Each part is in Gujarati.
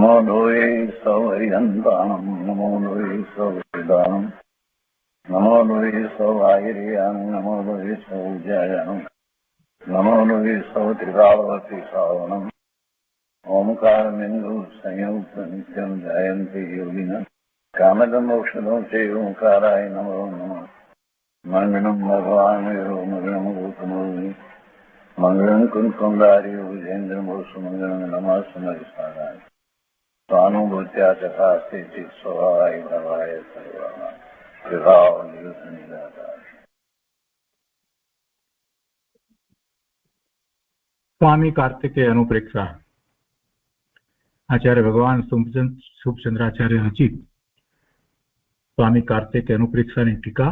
नमो लोये सौर्यन्तानं नमो लोये सौर्यदानं नमो लोये सौभागिर्यानं नमो लोये सौजयानं नमो लोये सौत्रिकावती सावनं ओंकारमिन्दु संयुक्त नित्यं जयन्ति योगिनः कामदं मोक्षदं चैव ओंकाराय नमो नमः मंगलम भगवान मंगलम गौतमोनि मंगलम कुंकुमधारी विजेन्द्र सुमंगलम नमः सुमरिसाराय स्वानुभूत्या चकास्ते चित स्वभावाय भवाय सर्वाणां विभाव निरुद्ध निराकार। स्वामी कार्तिकेय अनुप्रेक्षा आचार्य भगवान शुभचंद्राचार्य रचित स्वामी कार्तिकेय अनुप्रेक्षा ની ટીકા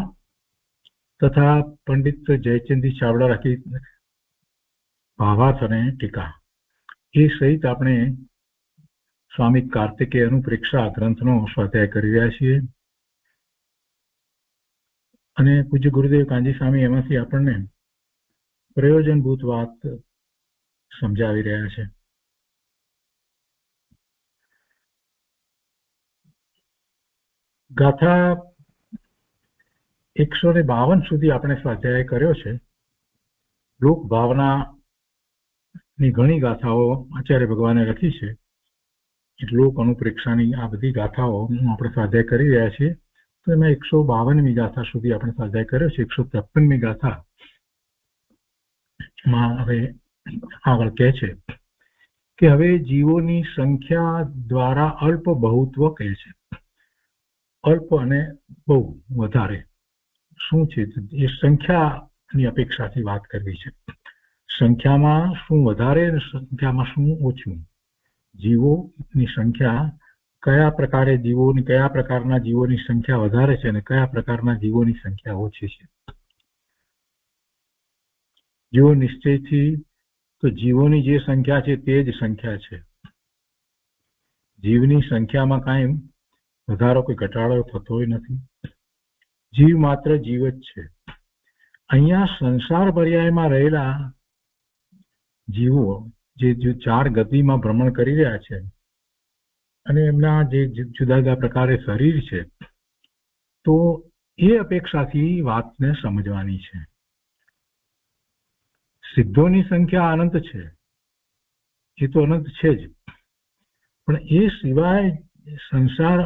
तथा पंडित जयचंदी चावड़ा राखी भावार्थ અને ટીકા એ સહિત આપણે સ્વામી કાર્તિકેય અનુપ્રેક્ષા ગ્રંથનો સ્વાધ્યાય કરી રહ્યા છીએ અને પૂજ્ય ગુરુદેવ કાંજી સ્વામી એમાંથી આપણને પ્રયોજનભૂત વાત સમજાવી રહ્યા છે. ગાથા 152 સુધી આપણે સ્વાધ્યાય કર્યો છે. લોક ભાવનાની ઘણી ગાથાઓ આચાર્ય ભગવાને લખી છે. લોક અનુપ્રેક્ષાની આ બધી ગાથાઓનો આપણે સ્વાધ્યાય કરી રહ્યા છીએ. તો એમાં 152મી ગાથા સુધી આપણે સ્વાધ્યાય કર્યો છે. 153મી ગાથામાં હવે આગળ કહે છે કે હવે જીવોની સંખ્યા દ્વારા અલ્પ બહુત્વ કહે છે. અલ્પ અને બહુ વધારે શું છે એ સંખ્યાની અપેક્ષાથી વાત કરવી છે. સંખ્યામાં શું વધારે અને સંખ્યામાં શું ઓછું, જીવોની સંખ્યા કયા પ્રકારે જીવોની કયા પ્રકારના જીવોની સંખ્યા વધારે છે અને કયા પ્રકારના જીવોની સંખ્યા ઓછી છે. જીવો નિશ્ચયથી તો જીવોની જે સંખ્યા છે તે જ સંખ્યા છે. જીવની સંખ્યામાં કાંઈ વધારો કોઈ ઘટાડો થતો નથી. જીવ માત્ર જીવ જ છે. અહીંયા સંસાર પર્યાયમાં રહેલા જીવો જે ચાર ગતિમાં ભ્રમણ કરી રહ્યા છે અને એમના જે જુદા જુદા પ્રકારે શરીર છે તો એ અપેક્ષાથી વાતને સમજવાની છે. સિદ્ધોની સંખ્યા અનંત છે, એ તો અનંત છે જ, પણ એ સિવાય સંસાર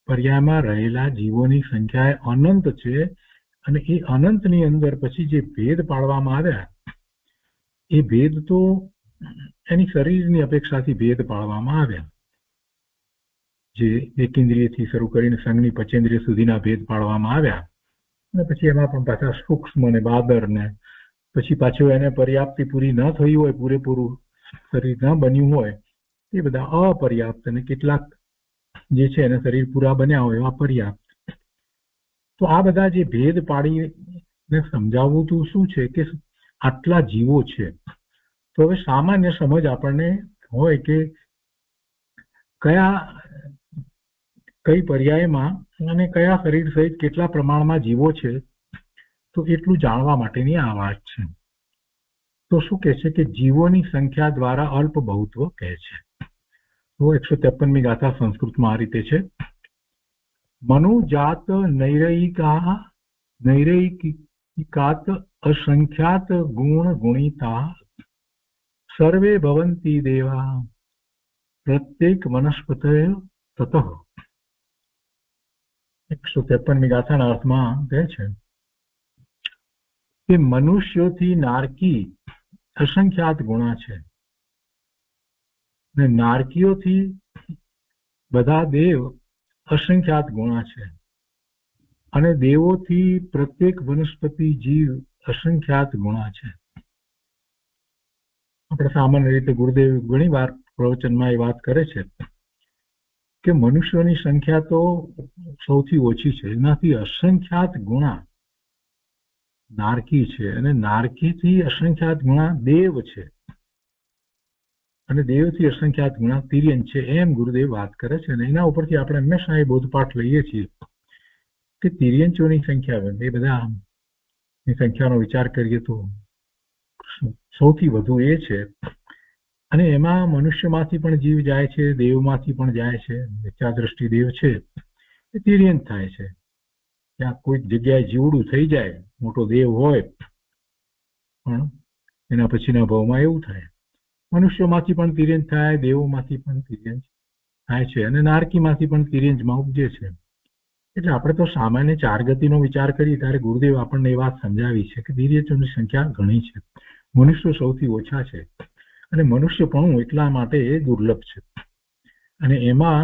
પર્યાયમાં રહેલા જીવોની સંખ્યા અનંત છે અને એ અનંતની અંદર પછી જે ભેદ પાડવામાં આવ્યા એ ભેદ તો એની શરીરની અપેક્ષાથી ભેદ પાડવામાં આવ્યા. જે એકેન્દ્રિયથી શરૂ કરીને સંઘની પચેન્દ્રિય સુધીના ભેદ પાડવામાં આવ્યા અને પછી એમાં પણ પાછા સૂક્ષ્મ અને બાદર ને પછી પાછું એને પર્યાપ્તિ પૂરી ન થઈ હોય, પૂરેપૂરું શરીર ન બન્યું હોય એ બધા અપર્યાપ્ત અને કેટલાક જે છે એને શરીર પૂરા બન્યા હોય એવા પર્યાપ્ત. તો આ બધા જે ભેદ પાડીને સમજાવવું તો શું છે કે આટલા જીવો છે. તો હવે સામાન્ય સમજ આપણને હોય કે કઈ પર્યાયમાં અને કયા શરીર સહિત કેટલા પ્રમાણમાં જીવો છે તો એટલું જાણવા માટેની આ વાત છે. તો શું કહે છે કે જીવોની સંખ્યા દ્વારા અલ્પ બહુત્વ કહે છે. તો 153મી ગાથા સંસ્કૃતમાં આ રીતે છે. મનુજાત નૈરૈકિકાત અસંખ્યાત ગુણ ગુણિતા સર્વે ભવંતિ દેવા પ્રત્યેક વનસ્પતય તતઃ. 153મી ગાથાના અર્થમાં કહે છે કે મનુષ્યોથી નારકી અસંખ્યાત ગુણા છે ને નારકીઓથી બધા દેવ અસંખ્યાત ગુણા છે અને દેવોથી પ્રત્યેક વનસ્પતિ જીવ અસંખ્યાત ગુણા છે. આપણે સામાન્ય રીતે ગુરુદેવ ઘણી વાર પ્રવચનમાં એ વાત કરે છે કે મનુષ્યોની સંખ્યા તો સૌથી ઓછી છે, એનાથી અસંખ્યાત ગુણા નારકી છે અને નારકીથી અસંખ્યાત ગુણા દેવ છે અને દેવથી અસંખ્યાત ગુણા તિર્યન છે. એમ ગુરુદેવ વાત કરે છે અને એના ઉપરથી આપણે હંમેશા એ બોધપાઠ લઈએ છીએ કે તિર્યંચોની સંખ્યા એ બધાની સંખ્યાનો વિચાર કરીએ તો સૌથી વધુ એ છે અને એમાં મનુષ્યમાંથી પણ જીવ જાય છે, દેવમાંથી પણ જાય છે. મિથ્યાદ્રષ્ટિ દેવ છે એ તિર્યંત થાય છે. ત્યાં કોઈક જગ્યાએ જીવડું થઈ જાય, મોટો દેવ હોય, પણ એના પછીના ભાવમાં એવું થાય. મનુષ્યમાંથી પણ તિર્યંત થાય, દેવોમાંથી પણ તિર્યંત થાય છે, અને નારકીમાંથી પણ તિર્યંજમાં ઉપજે છે. એટલે આપણે તો સામાન્ય ચાર ગતિનો વિચાર કરીએ ત્યારે ગુરુદેવ આપણને એ વાત સમજાવી છે કે તિર્યંજોની સંખ્યા ઘણી છે, મનુષ્યો સૌથી ઓછા છે. અને મનુષ્યપણું એટલા માટે એ દુર્લભ છે. અને એમાં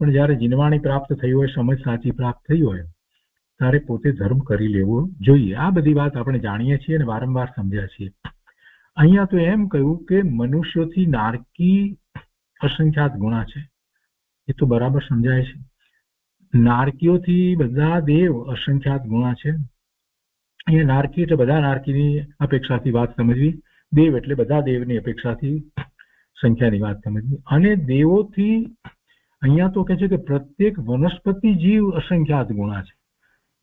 પણ જયારે જીનવાણી પ્રાપ્ત થઈ હોય, સમજ સાચી પ્રાપ્ત થઈ હોય, ત્યારે પોતે ધર્મ કરી લેવો જોઈએ. આ બધી વાત આપણે જાણીએ છીએ અને વારંવાર સમજ્યા છીએ. અહીંયા તો એમ કહ્યું કે મનુષ્યોથી નારકી અસંખ્યાત ગુણા છે. એ તો બરાબર સમજાય છે. નારકીઓથી બધા દેવ અસંખ્યાત ગુણા છે. અહીંયા નારકી એટલે બધા નારકીની અપેક્ષાથી વાત સમજવી, દેવ એટલે બધા દેવની અપેક્ષાથી સંખ્યાની વાત સમજવી. અને દેવોથી અહીંયા તો કહે છે કે પ્રત્યેક વનસ્પતિ જીવ અસંખ્યાત ગુણા છે.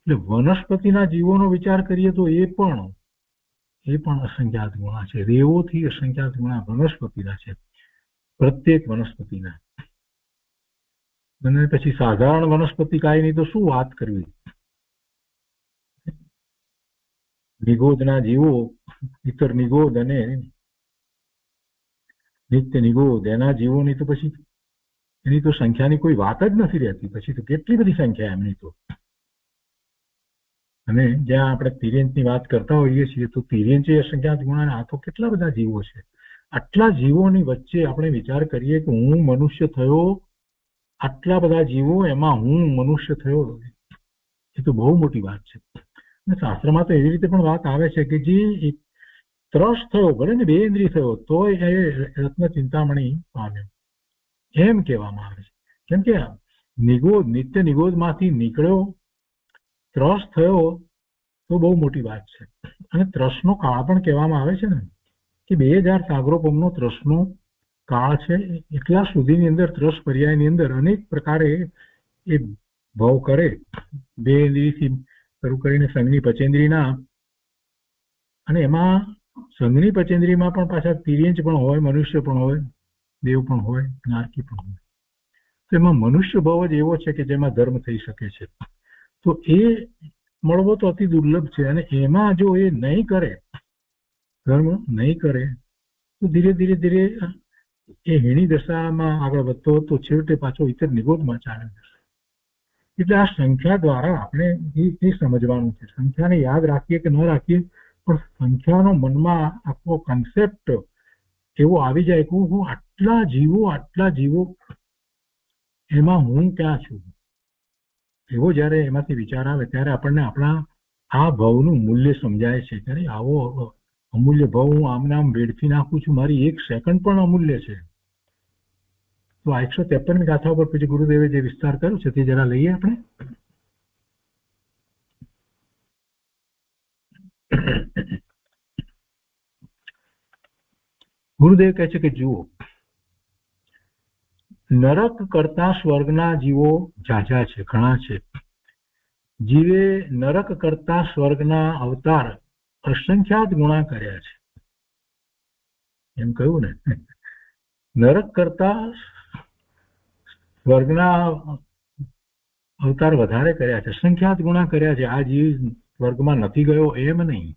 એટલે વનસ્પતિના જીવોનો વિચાર કરીએ તો એ પણ અસંખ્યાત ગુણા છે. દેવોથી અસંખ્યાત ગુણા વનસ્પતિના છે, પ્રત્યેક વનસ્પતિના. અને પછી સાધારણ વનસ્પતિ કાયની તો શું વાત કરવી. નિગોદના જીવો, ઇતર નિગોદ અને નિત્ય નિગોદ, એના જીવોની તો પછી એની તો સંખ્યાની કોઈ વાત જ નથી રહેતી. પછી તો કેટલી બધી સંખ્યા એમની તો. અને જ્યાં આપણે તિર્યંતની વાત કરતા હોઈએ છીએ તો તિર્યંત અસંખ્યાત ગુણા, આ તો કેટલા બધા જીવો છે. આટલા જીવોની વચ્ચે આપણે વિચાર કરીએ કે હું મનુષ્ય થયો, આટલા બધા જીવો, એમાં હું મનુષ્ય થયો, એ તો બહુ મોટી વાત છે. અને શાસ્ત્રમાં તો એવી રીતે પણ વાત આવે છે કે જે ત્રસ થયો, ભલે ને 2 ઇન્દ્રિય થયો, તોય એ રત્ન ચિંતામણી પામ્યો એમ કહેવામાં આવે છે. કેમ કે નિગોદ, નિત્ય નિગોદમાંથી નીકળ્યો, ત્રસ થયો, તો બહુ મોટી વાત છે. અને ત્રસનો કાળ પણ કહેવામાં આવે છે ને કે 2000 સાગરોપમનો ત્રસનો કાળ છે. એટલા સુધીની અંદર ત્રસ પર્યાયની અંદર અનેક પ્રકારે એ ભાવ કરે, 2 ઇન્દ્રિયથી શરૂ કરીને સંઘની પચેન્દ્રીના. અને એમાં સંઘની પચેન્દ્રીમાં પણ પાછા તિર્યંચ પણ હોય, મનુષ્ય પણ હોય, દેવ પણ હોય, નારકી પણ હોય. તો એમાં મનુષ્ય ભાવ જ એવો છે કે જેમાં ધર્મ થઈ શકે છે. તો એ મળવો તો અતિ દુર્લભ છે. અને એમાં જો એ નહીં કરે, ધર્મ નહીં કરે, તો ધીરે ધીરે એ હીણી દશામાં આગળ વધતો તો છેવટે પાછો ઇતર નિગોદમાં ચાલે જશે. એટલે આ સંખ્યા દ્વારા આપણે એ સમજવાનું છે. સંખ્યાને યાદ રાખીએ કે ન રાખીએ, પણ સંખ્યાનો મનમાં આખો કન્સેપ્ટ એવો આવી જાય કે હું આટલા જીવો, એમાં હું ક્યાં છું, એવો જયારે એમાંથી વિચાર આવે ત્યારે આપણને આપણા આ ભાવનું મૂલ્ય સમજાય છે. ત્યારે આવો અમૂલ્ય ભાવ હું આમને આમ વેડફી નાખું છું, મારી 1 સેકન્ડ પણ અમૂલ્ય છે. તો 153મી ગાથા ઉપર પછી ગુરુદેવે જે વિસ્તાર કર્યો છે તે જરા લઈએ આપણે. ગુરુદેવ કહે છે કે જુઓ, નરક કરતા સ્વર્ગના જીવો ઝાઝા છે, ઘણા છે. જીવે નરક કરતા સ્વર્ગના અવતાર અસંખ્યાત ગુણા કર્યા છે. એમ કહ્યું ને, નરક કરતા સ્વર્ગના અવતાર વધારે કર્યા છે, અસંખ્યાત ગુણા કર્યા છે. આ જીવ સ્વર્ગમાં નથી ગયો એમ નહીં,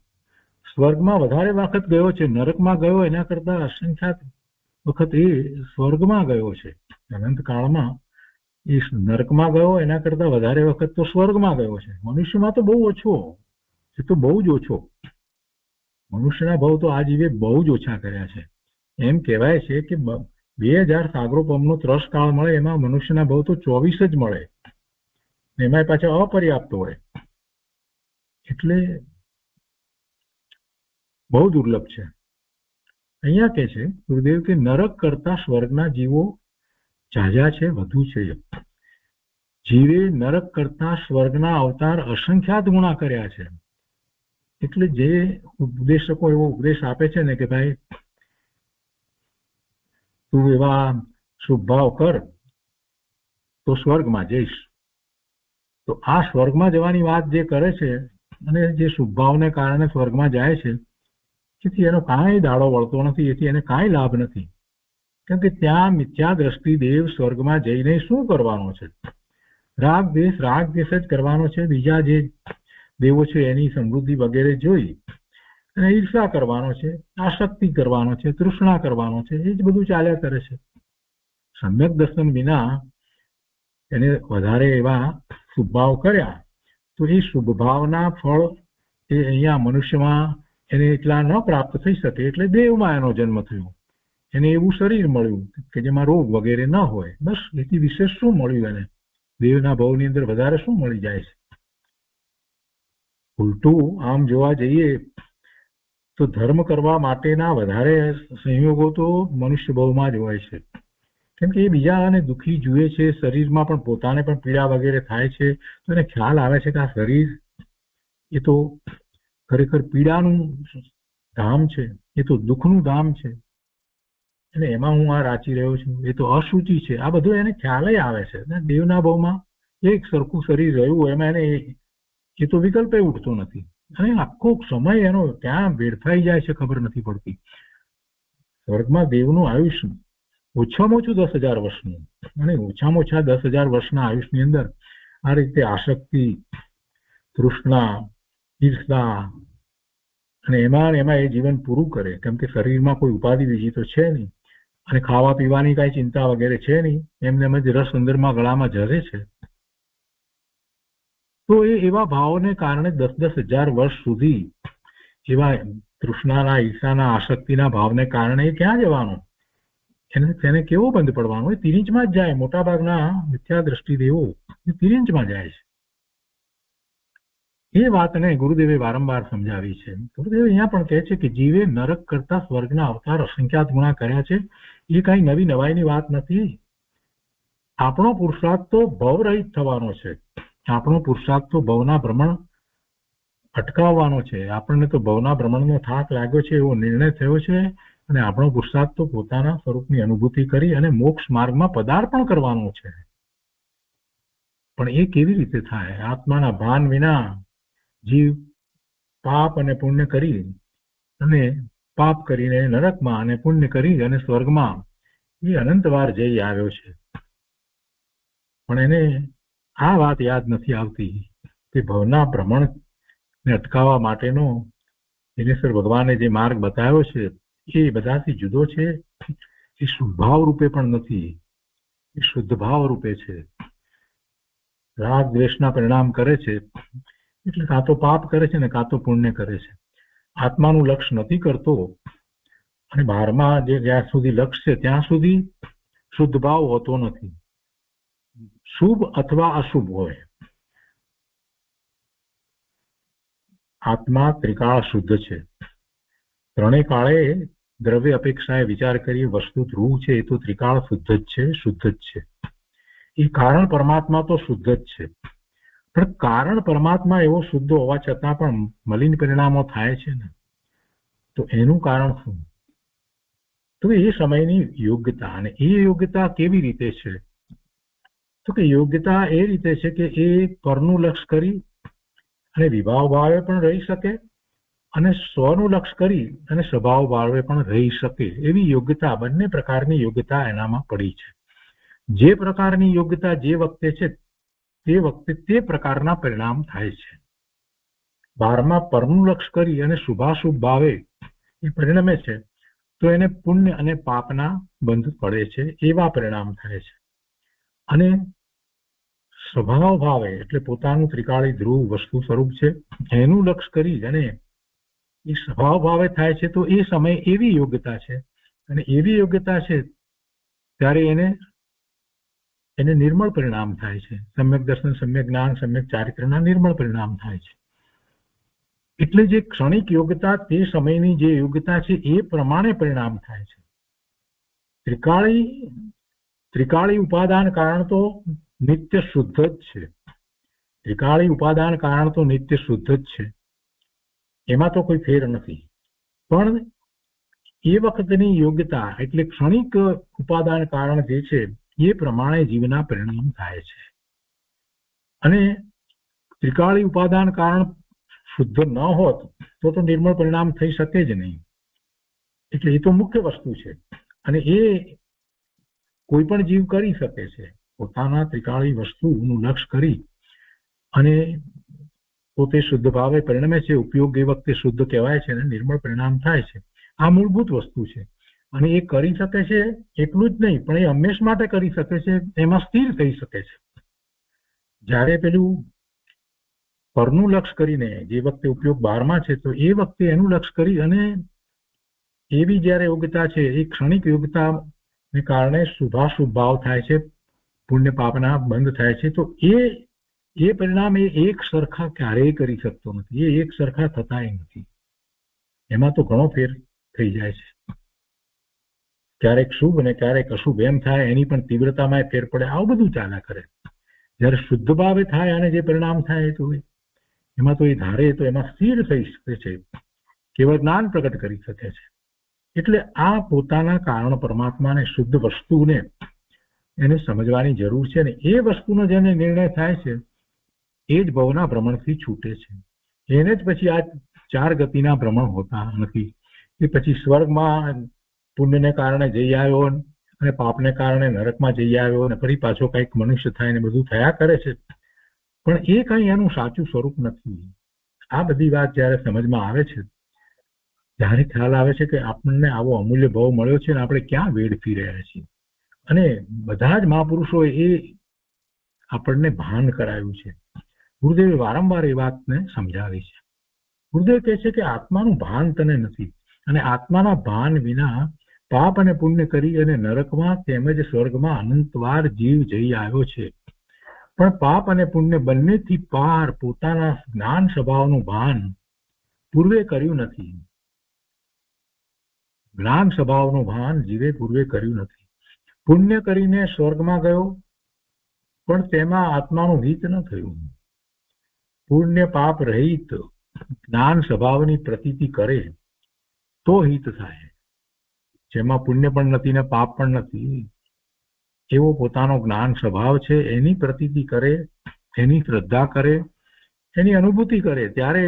સ્વર્ગમાં વધારે વખત ગયો છે. નરકમાં ગયો એના કરતા અસંખ્યાત વખત એ સ્વર્ગમાં ગયો છે. અનંત કાળમાં એ નરકમાં ગયો એના કરતા વધારે વખત તો સ્વર્ગમાં ગયો છે. મનુષ્યમાં તો બહુ ઓછો, એ તો બહુ જ ઓછો. મનુષ્યના ભાવ તો આ જીવે બહુ જ ઓછા કર્યા છે. એમ કહેવાય છે કે 2000 સાગરોપમનો ત્રસ કાળ મળે, એમાં મનુષ્યના ભાવ તો 24 જ મળે, એમાં પાછા અપર્યાપ્ત હોય. એટલે બહુ દુર્લભ છે. અહીંયા કે છે ગુરુદેવ કે નરક કરતા સ્વર્ગના જીવો ઝાઝા છે, વધુ છે. જીવે નરક કરતા સ્વર્ગના અવતાર અસંખ્યાત ગુણા કર્યા છે. એટલે જે ઉપદેશકો એવો ઉપદેશ આપે છે ને કે ભાઈ તું એવા શુભ ભાવ કર તો સ્વર્ગમાં જઈશ, તો આ સ્વર્ગમાં જવાની વાત જે કરે છે અને જે શુભ ભાવને કારણે સ્વર્ગમાં જાય છે, એથી એનો કાંઈ દાડો વળતો નથી, એથી એને કાંઈ લાભ નથી. કેમ કે ત્યાં મિથ્યા દ્રષ્ટિ દેવ સ્વર્ગમાં જઈને શું કરવાનો છે? રાગ દ્વેષ જ કરવાનો છે. બીજા જે દેવો છે એની સમૃદ્ધિ વગેરે જોઈ અને ઈર્ષા કરવાનો છે, આસક્તિ કરવાનો છે, તૃષ્ણા કરવાનો છે, એ જ બધું ચાલ્યા કરે છે. સમ્યક દર્શન વિના એને વધારે એવા શુભભાવ કર્યા તો એ શુભભાવના ફળ એ અહીંયા મનુષ્યમાં એને એટલા ન પ્રાપ્ત થઈ શકે, એટલે દેવમાં એનો જન્મ થયો. એને એવું શરીર મળ્યું કે જેમાં રોગ વગેરે ન હોય. બસ એથી વિશેષ શું મળ્યું એને? દેવના ભાવની અંદર વધારે શું મળી જાય છે? ઉલટું આમ જોવા જઈએ તો ધર્મ કરવા માટેના વધારે સંયોગો તો મનુષ્ય ભાવમાં જ હોય છે. કેમ કે એ બીજાને દુઃખી જુએ છે, શરીરમાં પણ પોતાને પણ પીડા વગેરે થાય છે, તો એને ખ્યાલ આવે છે કે આ શરીર એ તો ખરેખર પીડાનું ધામ છે, એ તો દુઃખનું ધામ છે, અને એમાં હું આ રાચી રહ્યો છું, એ તો અશુચિ છે. આ બધું એને ખ્યાલ આવે છે. દેવના ભાવમાં એક સરખું શરીર રહ્યું એમાં એને એ તો વિકલ્પ ઉઠતો નથી, અને આખો સમય એનો ત્યાં વેડફાઈ જાય છે, ખબર નથી પડતી. સ્વર્ગમાં દેવનું આયુષ્ય ઓછામાં ઓછું 10,000 વર્ષનું, અને ઓછામાં ઓછા 10,000 વર્ષના આયુષ્યની અંદર આ રીતે આસક્તિ, તૃષ્ણા, ઈર્ષા અને એમાં એ જીવન પૂરું કરે. કેમ કે શરીરમાં કોઈ ઉપાધિ બીજી તો છે નહીં, અને ખાવા પીવાની કાંઈ ચિંતા વગેરે છે નહીં, એમને એમ જ રસ અંદરમાં ગળામાં ઝરે છે. તો એ એવા ભાવોને કારણે 10,000 વર્ષ સુધી એવા તૃષ્ણાના, ઈર્ષાના, આસક્તિના ભાવને કારણે ક્યાં જવાનો? એને કેવો બંધ પડવાનો? એ તિરિંચમાં જ જાય. મોટા ભાગના મિથ્યા દ્રષ્ટિ દેવો એ તિરિંચમાં જાય છે. એ વાતને ગુરુદેવે વારંવાર સમજાવી છે. ગુરુદેવ અહીંયા પણ કહે છે કે જીવે નરક કરતા સ્વર્ગના અવતાર અસંખ્યાત ગુણા કર્યા છે. એ કઈ નવી નવાઈની વાત નથી. આપણો પુરુષાર્થ તો ભવરહિત થવાનો છે. આપણો પુરુષાર્થ તો ભવના ભ્રમણ અટકાવવાનો છે. આપણને તો ભવના ભ્રમણનો થાક લાગ્યો છે, એવો નિર્ણય થયો છે, અને આપણો પુરુષાર્થ તો પોતાના સ્વરૂપની અનુભૂતિ કરી અને મોક્ષ માર્ગમાં પદાર્પણ કરવાનું છે. પણ એ કેવી રીતે થાય? આત્માના ભાન વિના જીવ પાપ અને પુણ્ય કરી અને પાપ કરીને નરકમાં અને પુણ્ય કરી અને સ્વર્ગમાં એ અનંતવાર જઈ આવ્યો છે. પણ એને આ વાત યાદ નથી આવતી કે ભવના ભ્રમણને અટકાવવા માટેનો દિનેશ્વર ભગવાને જે માર્ગ બતાવ્યો છે એ બધાથી જુદો છે. એ શુભાવ રૂપે પણ નથી, એ શુદ્ધ ભાવ રૂપે છે. રાગ દ્વેષના પરિણામ કરે છે એટલે કાં તો પાપ કરે છે ને કાં તો પુણ્ય કરે છે. આત્માનું લક્ષ્ય નથી કરતો, અને બહારમાં જે જ્યાં સુધી લક્ષ્ય છે ત્યાં સુધી શુદ્ધ ભાવ હોતો નથી. શુભ અથવા અશુભ હોય. આત્મા ત્રિકાળ શુદ્ધ છે. ત્રણેય કાળે દ્રવ્ય અપેક્ષાએ વિચાર કરી વસ્તુ ધ્રુવ છે, એ તો ત્રિકાળ શુદ્ધ જ છે, શુદ્ધ જ છે. એ કારણ પરમાત્મા તો શુદ્ધ જ છે, પણ કારણ પરમાત્મા એવો શુદ્ધ હોવા છતાં પણ મલિન પરિણામો થાય છે ને, તો એનું કારણ શું? તો એ સમયની યોગ્યતા. અને એ યોગ્યતા કેવી રીતે છે? તો કે યોગ્યતા એ રીતે છે કે એ પરનું લક્ષ્ય કરી અને વિભાવ ભાવે પણ રહી શકે, અને સ્વનું લક્ષ્ય કરી અને સ્વભાવ ભાવે પણ રહી શકે. એવી યોગ્યતા, બંને પ્રકારની યોગ્યતા એનામાં પડી છે. જે પ્રકારની યોગ્યતા જે વખતે છે તે વખતે તે પ્રકારના પરિણામ થાય છે. બહારમાં પરનું લક્ષ્ય કરી અને શુભાશુભ ભાવે એ પરિણમે છે તો એને પુણ્ય અને પાપના બંધ પડે છે, એવા પરિણામ થાય છે. અને સ્વભાવ ભાવે એટલે પોતાનું ત્રિકાળી ધ્રુવ વસ્તુ સ્વરૂપ છે એનું લક્ષ્ય કરી અને એ સ્વભાવ ભાવે થાય છે, તો એ સમય એવી યોગ્યતા છે. અને એવી યોગ્યતા છે ત્યારે એને નિર્મળ પરિણામ થાય છે. સમ્યક દર્શન, સમ્યક જ્ઞાન, સમ્યક ચારિત્રના નિર્મળ પરિણામ થાય છે. એટલે જે ક્ષણિક યોગ્યતા તે સમયની જે યોગ્યતા છે એ પ્રમાણે પરિણામ થાય છે. ત્રિકાળી ઉપાદાન કારણ તો નિત્ય શુદ્ધ જ છે. ત્રિકાળી ઉપાદાન કારણ તો નિત્ય શુદ્ધ જ છે, એમાં તો કોઈ ફેર નથી. પણ એ વખતની યોગ્યતા એટલે ક્ષણિક ઉપાદાન કારણ જે છે એ પ્રમાણે જીવના પરિણામ થાય છે. અને ત્રિકાળી ઉપાદાન કારણ શુદ્ધ ન હોત તો નિર્મળ પરિણામ થઈ શકે જ નહીં. એટલે એ તો મુખ્ય વસ્તુ છે. અને એ કોઈ પણ જીવ કરી શકે છે. પોતાના ત્રિકાળી વસ્તુનું લક્ષ્ય કરી અને પોતે શુદ્ધ ભાવે પરિણમે છે. ઉપયોગ એ વખતે શુદ્ધ કહેવાય છે અને નિર્મળ પરિણામ થાય છે. આ મૂળભૂત વસ્તુ છે અને એ કરી શકે છે. એટલું જ નહીં, પણ એ હંમેશ માટે કરી શકે છે, એમાં સ્થિર થઈ શકે છે. જ્યારે પેલું પરનું લક્ષ્ય કરીને જે વખતે ઉપયોગ બહારમાં છે, તો એ વખતે એનું લક્ષ્ય કરી અને એવી જ્યારે યોગ્યતા છે, એ ક્ષણિક યોગ્યતાને કારણે શુભાશુભ ભાવ થાય છે, પુણ્ય પાપના બંધ થાય છે. તો એ પરિણામ એ એક સરખા ક્યારેય કરી શકતો નથી. એ એક સરખા થતાય નથી. એમાં તો ઘણો ફેર થઈ જાય છે. ક્યારેક શુભ અને ક્યારેક અશુભ એમ થાય, એની પણ તીવ્રતામાં ફેર પડે. આવું બધું ચાલ્યા કરે. જયારે શુદ્ધ ભાવે થાય અને જે પરિણામ થાય તો એમાં તો એ ધારે તો એમાં સ્થિર થઈ શકે છે. કેવળ જ્ઞાન પ્રગટ કરી શકે છે. એટલે આ પોતાના કારણ પરમાત્માને શુદ્ધ વસ્તુને એને સમજવાની જરૂર છે ને એ વસ્તુનો જેને નિર્ણય થાય છે એ જ ભવના ભ્રમણથી છૂટે છે. એને જ પછી આ 4 ગતિના ભ્રમણ હોતા નથી. એ પછી સ્વર્ગમાં પુણ્યને કારણે જઈ આવ્યો અને પાપને કારણે નરકમાં જઈ આવ્યો અને ફરી પાછો કંઈક મનુષ્ય થાય ને બધું થયા કરે છે. પણ એ કંઈ એનું સાચું સ્વરૂપ નથી. આ બધી વાત જયારે સમજમાં આવે છે ત્યારે ખ્યાલ આવે છે કે આપણને આવો અમૂલ્ય ભાવ મળ્યો છે ને આપણે ક્યાં વેડફી રહ્યા છીએ. અને બધા જ મહાપુરુષો એ આપણને ભાન કરાયું છે. ગુરુદેવે વારંવાર એ વાતને સમજાવી છે. ગુરુદેવ કહે છે કે આત્માનું ભાન તને નથી અને આત્માના ભાન વિના પાપ અને પુણ્ય કરી અને નરકમાં તેમજ સ્વર્ગમાં અનંતવાર જીવ જઈ આવ્યો છે. પણ પાપ અને પુણ્ય બંનેથી પાર પોતાના જ્ઞાન સ્વભાવનું ભાન પૂર્વે કર્યું નથી. જ્ઞાન સ્વભાવનું ભાન જીવે પૂર્વે કર્યું નથી. પુણ્ય કરીને સ્વર્ગમાં ગયો પણ તેમાં આત્માનું હિત ન થયું. પુણ્ય પાપ રહિત જ્ઞાન સ્વભાવની પ્રતીતિ કરે તો હિત થાય. જેમાં પુણ્ય પણ નથી ને પાપ પણ નથી, એવો પોતાનો જ્ઞાન સ્વભાવ છે, એની પ્રતીતિ કરે, એની શ્રદ્ધા કરે, એની અનુભૂતિ કરે, ત્યારે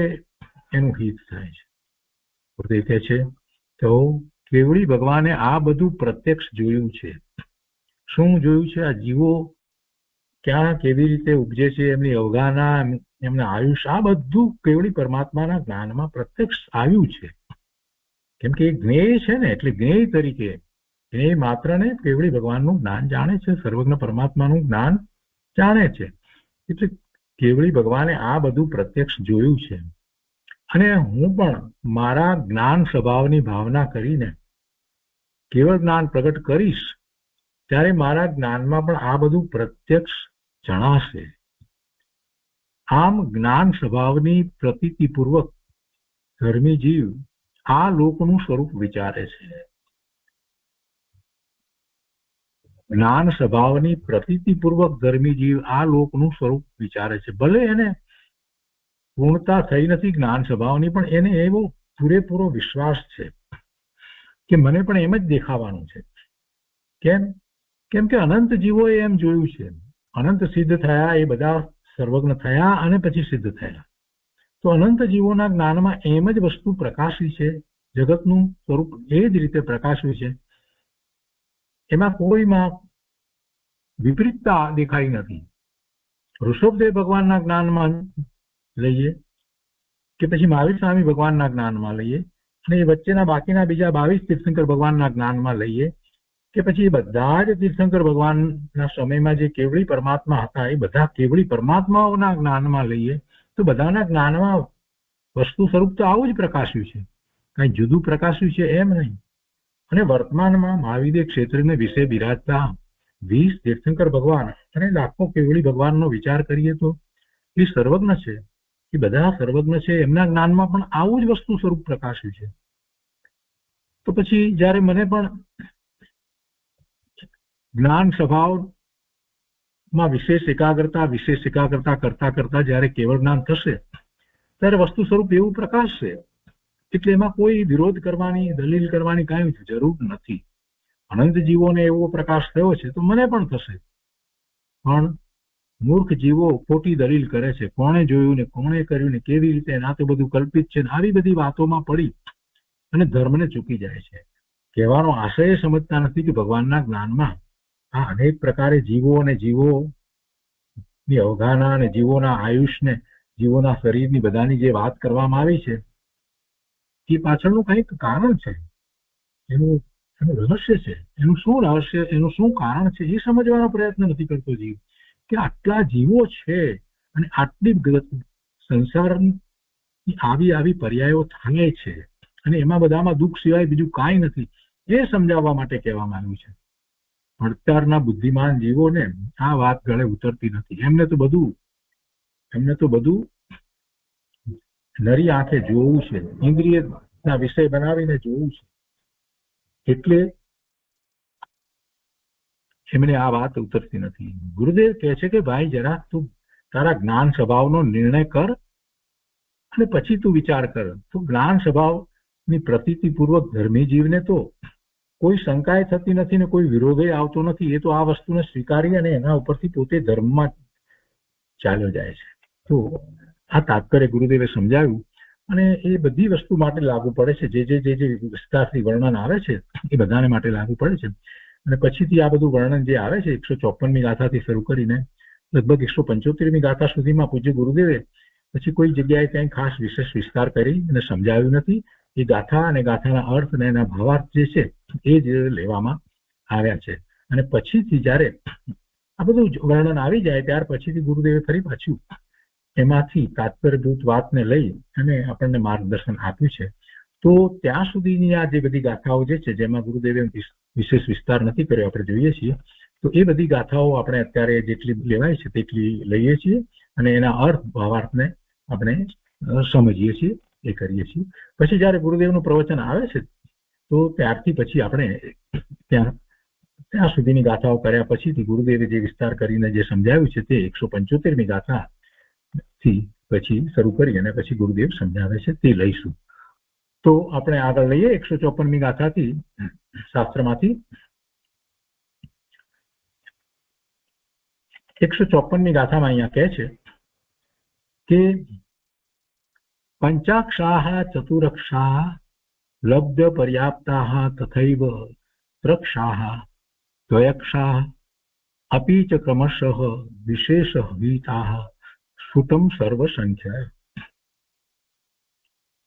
એનું હિત થાય છે. ગુરુદેવ કહે છે તો કેવડી ભગવાને આ બધું પ્રત્યક્ષ જોયું છે. શું જોયું છે? આ જીવો ક્યાં કેવી રીતે ઉપજે છે, એમની અવગાહના, એમના આયુષ્ય, આ બધું કેવડી પરમાત્માના જ્ઞાનમાં પ્રત્યક્ષ આવ્યું છે. કેમ કે એ જ્ઞેય છે ને, એટલે જ્ઞેય તરીકે જ્ઞેય માત્ર ને કેવડી ભગવાનનું જ્ઞાન જાણે છે, સર્વજ્ઞ પરમાત્માનું જ્ઞાન જાણે છે. એટલે કેવડી ભગવાને આ બધું પ્રત્યક્ષ જોયું છે. અને હું પણ મારા જ્ઞાન સ્વભાવની ભાવના કરીને કેવળ જ્ઞાન પ્રગટ કરીશ ત્યારે મારા જ્ઞાનમાં પણ આ બધું પ્રત્યક્ષ જણાશે. આમ જ્ઞાન સ્વભાવની પ્રતીતિપૂર્વક ધર્મી જીવ આ લોકનું સ્વરૂપ વિચારે છે. જ્ઞાન સ્વભાવની પ્રતીતિપૂર્વક ધર્મી જીવ આ લોકનું સ્વરૂપ વિચારે છે. ભલે એને પૂર્ણતા થઈ નથી જ્ઞાન સ્વભાવની, પણ એને એવો પૂરેપૂરો વિશ્વાસ છે કે મને પણ એમ જ દેખાવાનું છે. કેમ કે અનંત જીવોએ એમ જોયું છે. અનંત સિદ્ધ થયા, એ બધા સર્વજ્ઞ થયા અને પછી સિદ્ધ થયા. તો અનંત જીવોના જ્ઞાનમાં એમ જ વસ્તુ પ્રકાશી છે. જગતનું સ્વરૂપ એ જ રીતે પ્રકાશ્યું છે. એમાં કોઈમાં વિપરીતતા દેખાઈ નથી. ઋષભદેવ ભગવાનના જ્ઞાનમાં લઈએ કે પછી મહાવીર સ્વામી ભગવાનના જ્ઞાનમાં લઈએ અને એ વચ્ચેના બાકીના બીજા 22 તીર્થંકર ભગવાનના જ્ઞાનમાં લઈએ કે પછી એ બધા જ તીર્થંકર ભગવાનના સમયમાં જે કેવળી પરમાત્મા હતા એ બધા કેવળી પરમાત્માઓના જ્ઞાનમાં લઈએ તો બધાના જ્ઞાનમાં વસ્તુ સ્વરૂપ તો આવું જ પ્રકાશ્યું છે. કઈ જુદું પ્રકાશ્યું છે એમ નહીં. અને વર્તમાનમાં મહાવિદ્ય ક્ષેત્રને વિશે બિરાજતા 20 તીર્થંકર ભગવાન અને લાખો કેવળી ભગવાનનો વિચાર કરીએ તો એ સર્વજ્ઞ છે. એ બધા સર્વજ્ઞ છે. એમના જ્ઞાનમાં પણ આવું જ વસ્તુ સ્વરૂપ પ્રકાશ્યું છે. તો પછી જયારે મને પણ જ્ઞાન સ્વભાવમાં વિશેષ એકાગ્રતા કરતા કરતા જયારે કેવળ જ્ઞાન થશે ત્યારે વસ્તુ સ્વરૂપ એવું પ્રકાશશે. એટલે એમાં કોઈ વિરોધ કરવાની, દલીલ કરવાની કાંઈ જરૂર નથી. અનંત જીવોને એવો પ્રકાશ થયો છે તો મને પણ થશે. પણ મૂર્ખ જીવો ખોટી દલીલ કરે છે. કોણે જોયું ને કોણે કર્યું ને કેવી રીતે, ના તો બધું કલ્પિત છે. આવી બધી વાતોમાં પડી અને ધર્મને ચૂકી જાય છે. કહેવાનો આશય સમજતા નથી કે ભગવાનના જ્ઞાનમાં આ અનેક પ્રકારે જીવો અને જીવોની અવગાહના અને જીવોના આયુષને જીવોના શરીરની બધાની જે વાત કરવામાં આવી છે એ પાછળનું કંઈક કારણ છે, એનું રહસ્ય છે. એનું શું રહસ્ય, એનું શું કારણ છે એ સમજવાનો પ્રયત્ન નથી કરતો જીવ. કે આટલા જીવો છે અને આટલી સંસારની આવી પર્યાયો થાય છે અને એમાં બધામાં દુઃખ સિવાય બીજું કાંઈ નથી, એ સમજાવવા માટે કહેવામાં આવ્યું છે. અત્યારના બુદ્ધિમાન જીવોને આ વાત ગળે ઉતરતી નથી. એમને તો બધું નરી આંખે જોવું છે, ઇન્દ્રિયના વિષય બનાવીને જોવું છે, એટલે એમને આ વાત ઉતરતી નથી. ગુરુદેવ કહે છે કે ભાઈ જરા તું તારા જ્ઞાન સ્વભાવનો નિર્ણય કર અને પછી તું વિચાર કર. તો જ્ઞાન સ્વભાવની પ્રતીતિપૂર્વક ધર્મી જીવને તો કોઈ શંકાએ થતી નથી ને કોઈ વિરોધે આવતો નથી. એ તો આ વસ્તુને સ્વીકારી અને એના ઉપરથી પોતે ધર્મમાં ચાલ્યો જાય છે. તો આ તાત્પર્ય ગુરુદેવે સમજાવ્યું અને એ બધી વસ્તુ માટે લાગુ પડે છે. જે વિસ્તારથી વર્ણન આવે છે એ બધાને માટે લાગુ પડે છે. અને પછીથી આ બધું વર્ણન જે આવે છે 154મી ગાથાથી શરૂ કરીને લગભગ 175મી ગાથા સુધીમાં પૂજ્ય ગુરુદેવે પછી કોઈ જગ્યાએ કંઈ ખાસ વિશેષ વિસ્તાર કરી અને સમજાવ્યું નથી. એ ગાથા અને ગાથાના અર્થ અને એના ભાવાર્થ જે છે એ જ લેવામાં આવ્યા છે. અને પછીથી જ્યારે આ બધું વર્ણન આવી જાય ત્યાર પછીથી ગુરુદેવે ફરી પાછું એમાંથી તાત્પર્યભૂત વાતને લઈ અને આપણને માર્ગદર્શન આપ્યું છે. તો ત્યાં સુધીની આ જે બધી ગાથાઓ જે છે જેમાં ગુરુદેવે વિશેષ વિસ્તાર નથી કર્યો આપણે જોઈએ છીએ, તો એ બધી ગાથાઓ આપણે અત્યારે જેટલી લેવાય છે તેટલી લઈએ છીએ અને એના અર્થ ભાવાર્થને આપણે સમજીએ છીએ, એ કરીએ છીએ. પછી જ્યારે ગુરુદેવનું પ્રવચન આવે છે તો ત્યારથી પછી આપણે ત્યાં સુધીની ગાથાઓ કર્યા પછીથી ગુરુદેવે જે વિસ્તાર કરીને જે સમજાવ્યું છે તે 175મી ગાથાથી પછી શરૂ કરી અને પછી ગુરુદેવ સમજાવે છે તે લઈશું. તો આપણે આગળ લઈએ 154મી ગાથાથી શાસ્ત્રમાંથી. 154મી ગાથામાં અહીંયા કહે છે કે પંચાક્ષાઃ ચતુરક્ષાઃ લબ્ધ પર્યાપ્તાઃ તથૈવ ત્રક્ષાઃ દ્વયક્ષાઃ અપી ચ ક્રમશઃ વિશેષ વિહિતાઃ શ્રુતમ સર્વસંખ્યા.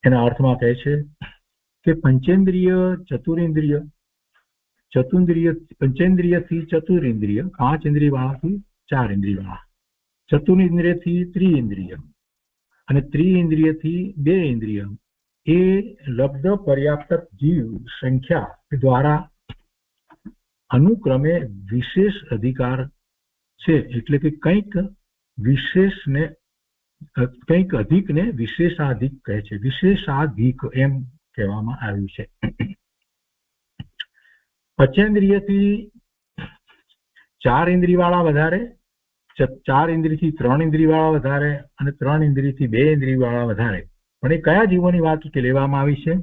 એના અર્થમાં કહે છે કે પંચેન્દ્રિય ચતુરિન્દ્રિય પંચેન્દ્રિયથી ચતુરિન્દ્રિય 5 ઇન્દ્રિય વાળાથી 4 ઇન્દ્રિય વાળા, ચતુરિન્દ્રિયથી ત્રિઇન્દ્રિય અને ત્રિઇન્દ્રિયથી 2 ઇન્દ્રિય એ લબ્ધ પર્યાપ્ત જીવ સંખ્યા દ્વારા અનુક્રમે વિશેષ અધિકાર છે. એટલે કે કંઈક વિશેષને કંઈક અધિકને વિશેષાધિક કહે છે. વિશેષાધિક એમ કહેવામાં આવ્યું છે. પંચેન્દ્રિયથી 4 ઇન્દ્રિય વાળા વધારે, 4 ઇન્દ્રિયથી 3 ઇન્દ્રિય વાળા વધારે અને 3 ઇન્દ્રિયથી 2 ઇન્દ્રિય વાળા વધારે. પણ એ કયા જીવોની વાત લેવામાં આવી છે?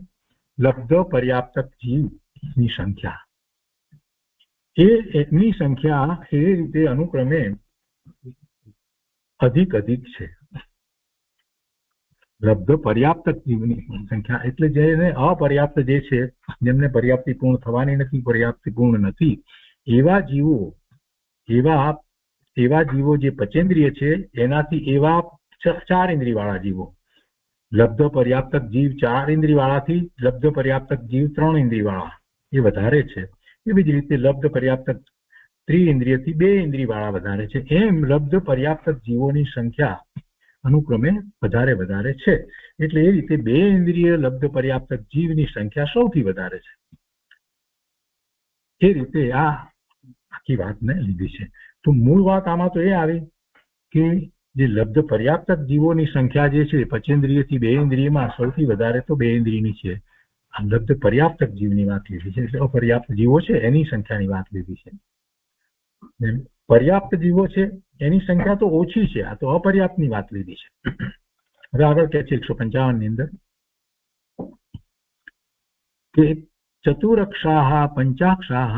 લબ્ધ પર્યાપ્ત જીવની સંખ્યા. એમની સંખ્યા એ રીતે અનુક્રમે અધિક છે. લબ્ધ પર્યાપ્ત જીવની સંખ્યા એટલે જેને અપર્યાપ્ત જે છે, જેમને પર્યાપ્તિ પૂર્ણ થવાની નથી, પર્યાપ્તિ પૂર્ણ નથી, એવા જીવો જે પંચેન્દ્રિય છે એનાથી એવા 4 ઇન્દ્રિય વાળા જીવો. લબ્ધ પર્યાપ્ત જીવ 4 ઇન્દ્રિય વાળાથી લબ્ધ પર્યાપ્ત જીવ 3 ઇન્દ્રિય વાળા એ વધારે છે. એવી જ રીતે લબ્ધ પર્યાપ્ત ત્રિઇન્દ્રિયથી 2 ઇન્દ્રિય વાળા વધારે છે. એમ લબ્ધ પર્યાપ્ત જીવોની સંખ્યા અનુક્રમે વધારે છે. એટલે એ રીતે 2 ઇન્દ્રિય લબ્ધ પર્યાપ્ત જીવની સંખ્યા સૌથી વધારે છે. એ રીતે આ આખી વાતને લીધી છે. તો મૂળ વાત આમાં તો એ આવી કે જે લબ્ધ પર્યાપ્ત જીવોની સંખ્યા જે છે પંચેન્દ્રિયથી 2 ઇન્દ્રિયમાં સૌથી વધારે તો 2 ઇન્દ્રિયની છે. આ લબ્ધ પર્યાપ્ત જીવની વાત લીધી છે. એટલે અપર્યાપ્ત જીવો છે એની સંખ્યાની વાત લીધી છે. પર્યાપ્ત જીવો છે એની સંખ્યા તો ઓછી છે, આ તો અપર્યાપ્તની વાત લીધી છે. હવે આગળ કહે છે 155ની અંદર કે ચતુરક્ષાઃ પંચાક્ષાઃ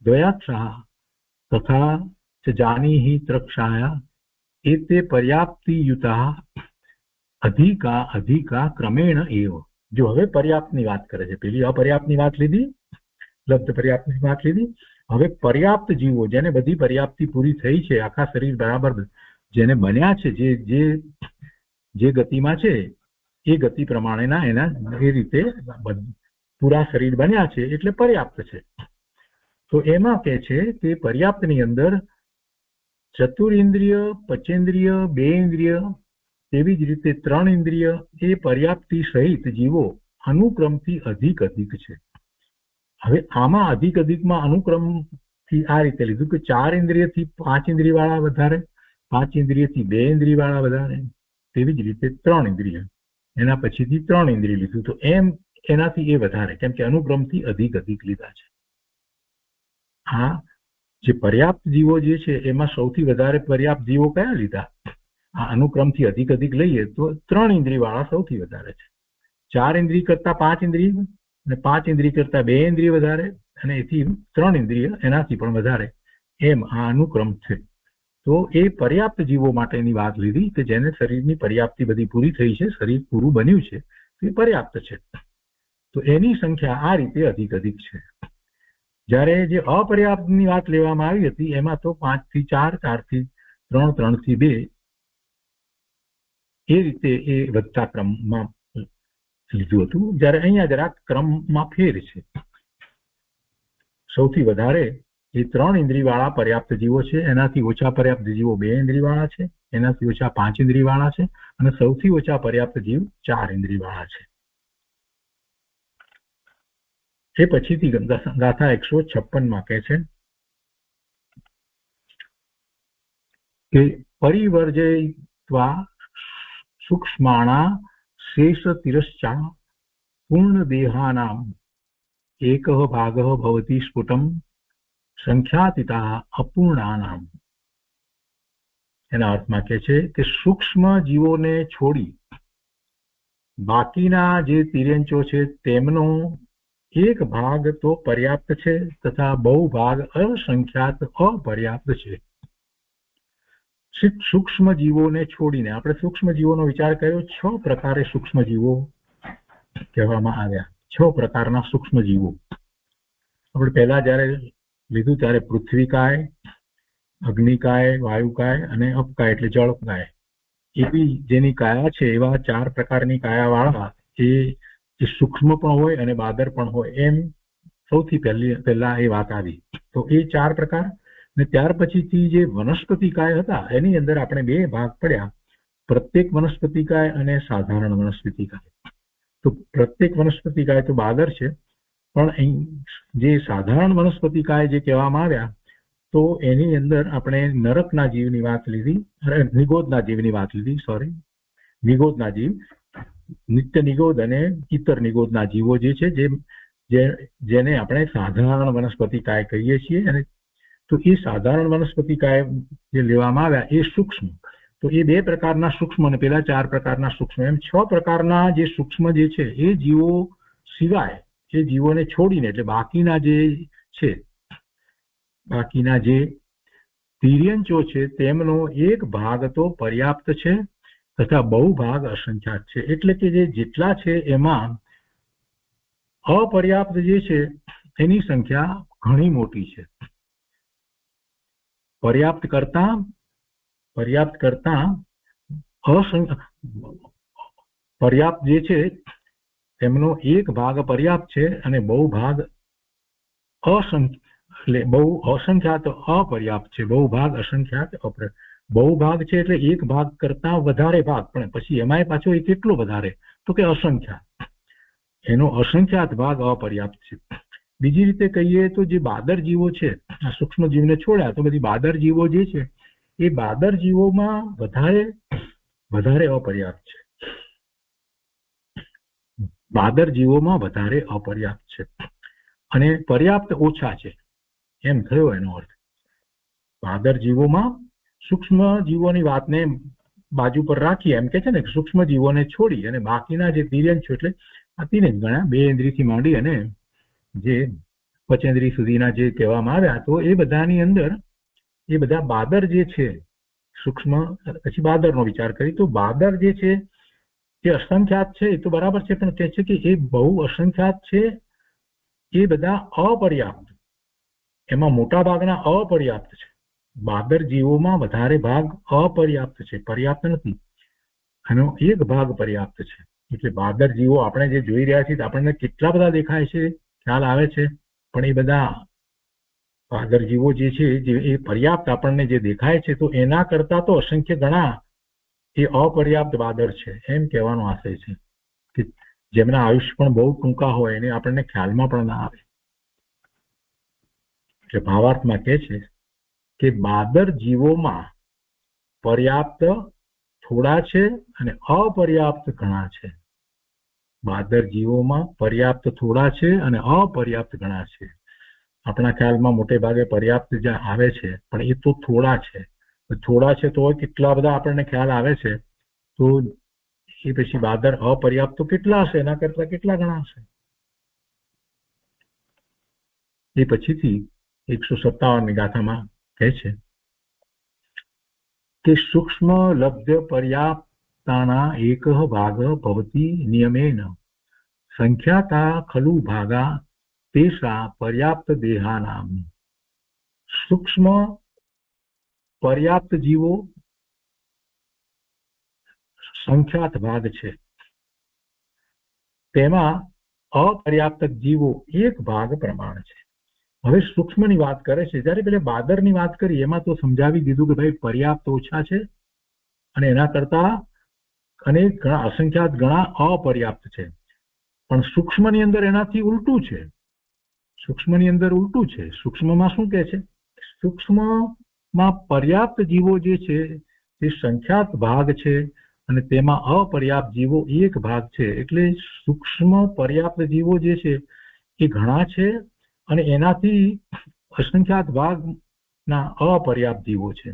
દ્વયાક્ષાઃ તથા ચ જાનીહિ ત્રક્ષાયા એતે પર્યાપ્તિયુતા અધિકા ક્રમેણ એવ. જો હવે પર્યાપ્તની વાત કરે છે, પેલી અપર્યાપ્તની વાત લીધી લબ્ધ પર્યાપ્તની વાત લીધી. હવે પર્યાપ્ત જીવો, જેને બધી પર્યાપ્તિ પૂરી થઈ છે, આખા શરીર બરાબર જેને બન્યા છે, જે ગતિમાં છે એ ગતિ પ્રમાણેના એના એ રીતે પૂરા શરીર બન્યા છે એટલે પર્યાપ્ત છે. તો એમાં કે છે કે પર્યાપ્તની અંદર ચતુરિન્દ્રિય, પંચેન્દ્રિય, 2 ઇન્દ્રિય, તેવી જ રીતે 3 ઇન્દ્રિય એ પર્યાપ્તિ સહિત જીવો અનુક્રમથી અધિક છે. હવે આમાં અધિકમાં અનુક્રમથી આ રીતે લીધું કે 4 ઇન્દ્રિયથી 5 ઇન્દ્રિય વાળા વધારે, 5 ઇન્દ્રિયથી 2 ઇન્દ્રિય વાળા વધારે, તેવી જ રીતે 3 ઇન્દ્રિય, એના પછીથી 3 ઇન્દ્રિય લીધું. તો એમ એનાથી એ વધારે, કેમ કે અનુક્રમથી અધિક લીધા છે. આ જે પર્યાપ્ત જીવો જે છે એમાં સૌથી વધારે પર્યાપ્ત જીવો કયા લીધા? આ અનુક્રમથી અધિક લઈએ તો 3 ઇન્દ્રિય વાળા સૌથી વધારે છે. 4 ઇન્દ્રિય કરતા 5 ઇન્દ્રિય, અને 5 ઇન્દ્રિય કરતા 2 ઇન્દ્રિય વધારે, અને એથી 3 ઇન્દ્રિય એનાથી પણ વધારે. એમ આ અનુક્રમ છે. તો એ પર્યાપ્ત જીવો માટેની વાત લીધી કે જેને શરીરની પર્યાપ્તિ બધી પૂરી થઈ છે, શરીર પૂરું બન્યું છે, એ પર્યાપ્ત છે. તો એની સંખ્યા આ રીતે અધિક છે. જ્યારે જે અપર્યાપ્તની વાત લેવામાં આવી હતી એમાં તો 5 થી 4, 4 થી 3, 3 થી 2 એ રીતે એ વધતા ક્રમમાં લીધું હતું. જ્યારે અહીંયા જરાક ક્રમમાં ફેર છે. સૌથી વધારે એ 3 ઇન્દ્રિય વાળા પર્યાપ્ત જીવો છે, એનાથી ઓછા પર્યાપ્ત જીવો 2 ઇન્દ્રિય વાળા છે, એનાથી ઓછા 5 ઇન્દ્રિય વાળા છે, અને સૌથી ઓછા પર્યાપ્ત જીવ 4 ઇન્દ્રિય વાળા છે. એ પછીથી ગાથા 156માં કહે છે કે પરિવર્જયિત્વા સૂક્ષ્માણા શેષ તિરશ્ચા પૂર્ણ દેહાનામ એકઃ ભાગઃ ભવતિ સ્ફુટમ સંખ્યાતીતા અપૂર્ણાનામ. એના અર્થમાં કહે છે કે સૂક્ષ્મ જીવોને છોડી બાકીના જે તિર્યંચો છે તેમનો એક ભાગ તો પર્યાપ્ત છે તથા બહુ ભાગ અસંખ્યાત અપર્યાપ્ત છે. સૂક્ષ્મ જીવોને છોડીને આપણે સૂક્ષ્મ જીવોનો વિચાર કર્યો. 6 પ્રકારે સૂક્ષ્મ જીવો કહેવામાં આવ્યા. 6 પ્રકારના સૂક્ષ્મ જીવો આપણે પહેલા જયારે લીધું ત્યારે પૃથ્વીકાય, અગ્નિકાય, વાયુકાય અને અપકાય એટલે જળકાય, એવી જેની કાયા છે એવા 4 પ્રકારની કાયા વાળા એ સૂક્ષ્મ પણ હોય અને બાદર પણ હોય. એમ સૌથી પહેલા એ વાત આવી. તો એ 4 પ્રકાર. ને ત્યાર પછીથી જે વનસ્પતિકાય હતા એની અંદર આપણે 2 ભાગ પડ્યા, પ્રત્યેક વનસ્પતિકાય અને સાધારણ વનસ્પતિકાય. તો પ્રત્યેક વનસ્પતિકાય તો બાદર છે, પણ અહીં જે સાધારણ વનસ્પતિકાય જે કહેવામાં આવ્યા તો એની અંદર આપણે નરકના જીવની વાત લીધી, નિગોદના જીવની વાત લીધી, નિગોદના જીવ, નિત્ય નિગોદ અને ઇતર નિગોદના જીવો જે છે જેને આપણે સાધારણ વનસ્પતિકાય કહીએ છીએ. અને તો એ સાધારણ વનસ્પતિકાય જે લેવામાં આવ્યા એ સૂક્ષ્મ. તો એ 2 પ્રકારના સૂક્ષ્મ અને પેલા 4 પ્રકારના સૂક્ષ્મ, એમ 6 પ્રકારના જે સૂક્ષ્મ જે છે એ જીવો સિવાય, એ જીવોને છોડીને એટલે બાકીના જે છે, બાકીના જે તિર્યંચો છે તેમનો એક ભાગ તો પર્યાપ્ત છે તથા બહુ ભાગ અસંખ્યાત છે. એટલે કે જે જેટલા છે એમાં અપર્યાપ્ત જે છે એની સંખ્યા ઘણી મોટી છે. પર્યાપ્ત કરતા પર્યાપ્ત જે છે તેમનો એક ભાગ પર્યાપ્ત છે અને બહુ ભાગ બહુ અસંખ્યાત અપર્યાપ્ત છે. બહુ ભાગ અસંખ્યાત અપર્યાપ્ત. બહુ ભાગ છે એટલે એક ભાગ કરતા વધારે ભાગ, પણ પછી એમાંય પાછો એ કેટલો વધારે તો કે અસંખ્યાત. એનો અસંખ્યાત ભાગ અપર્યાપ્ત છે. બીજી રીતે કહીએ તો જે બાદર જીવો છે, આ સૂક્ષ્મ જીવને છોડ્યા તો બધી બાદર જીવો જે છે એ બાદર જીવોમાં વધારે અપર્યાપ્ત છે. બાદર જીવોમાં વધારે અપર્યાપ્ત છે અને પર્યાપ્ત ઓછા છે, એમ થયો એનો અર્થ. બાદર જીવોમાં સૂક્ષ્મ જીવોની વાતને બાજુ પર રાખી એમ કે છે ને કે સૂક્ષ્મ જીવોને છોડી અને બાકીના જે તિર્યંચો એટલે આ 3 જ ગણ્યા, 2 ઇન્દ્રિયથી માંડી અને જે પંચેન્દ્રિય સુધીના જે કહેવામાં આવ્યા, તો એ બધાની અંદર એ બધા બાદર જે છે સૂક્ષ્મ, પછી બાદરનો વિચાર કરી તો બાદર જે છે એ અસંખ્યાત છે એ તો બરાબર છે, પણ કહે છે કે એ બહુ અસંખ્યાત છે એ બધા અપર્યાપ્ત, એમાં મોટા ભાગના અપર્યાપ્ત છે. બાદર જીવોમાં વધારે ભાગ અપર્યાપ્ત છે, પર્યાપ્ત નથી. આનો એક ભાગ પર્યાપ્ત છે. એટલે બાદર જીવો આપણે જે જોઈ રહ્યા છીએ આપણને કેટલા બધા દેખાય છે, ખ્યાલ આવે છે, પણ એ બધા બાદર જીવો જે છે એ પર્યાપ્ત આપણને જે દેખાય છે, તો એના કરતા તો અસંખ્ય ગણા એ અપર્યાપ્ત બાદર છે, એમ કહેવાનો આશય છે. કે જેમના આયુષ્ય પણ બહુ ટૂંકા હોય એને આપણને ખ્યાલમાં પણ ના આવે. એટલે ભાવાર્થમાં કહે છે કે બાદર જીવોમાં પર્યાપ્ત થોડા છે અને અપર્યાપ્ત ઘણા છે. બાદર જીવોમાં પર્યાપ્ત થોડા છે અને અપર્યાપ્ત ઘણા છે. આપણા ખ્યાલમાં મોટે ભાગે પર્યાપ્ત જે આવે છે, પણ એ તો થોડા છે. થોડા છે તો કેટલા બધા આપણને ખ્યાલ આવે છે, તો એ પછી બાદર અપર્યાપ્ત તો કેટલા હશે, એના કરતા કેટલા ગણા હશે. એ પછીથી 157ની ગાથામાં કહે છે કે સૂક્ષ્મ લબ્ધ પર્યાપ્તાના એક ભાગ ભવતી નિયમેન સંખ્યાતા ખલુ ભાગા તેષા પર્યાપ્ત દેહાનામ. સૂક્ષ્મ પર્યાપ્ત જીવો સંખ્યાત ભાગ છે, તેમાં અપર્યાપ્ત જીવો એક ભાગ પ્રમાણ છે. હવે સૂક્ષ્મની વાત કરે છે. જ્યારે પેલા બાદરની વાત કરી એમાં તો સમજાવી દીધું કે ભાઈ પર્યાપ્ત ઓછા છે અને એના કરતા અનેક ઘણા અસંખ્યાત ઘણા અપર્યાપ્ત છે. પણ સૂક્ષ્મની અંદર એનાથી ઉલટું છે. સૂક્ષ્મની અંદર ઉલટું છે. સૂક્ષ્મમાં શું કહે છે? સૂક્ષ્મમાં પર્યાપ્ત જીવો જે છે તે સંખ્યાત ભાગ છે અને તેમાં અપર્યાપ્ત જીવો એક ભાગ છે. એટલે સૂક્ષ્મ પર્યાપ્ત જીવો જે છે એ ઘણા છે અને એનાથી અસંખ્યાત ભાગના અપર્યાપ્ત જીવો છે.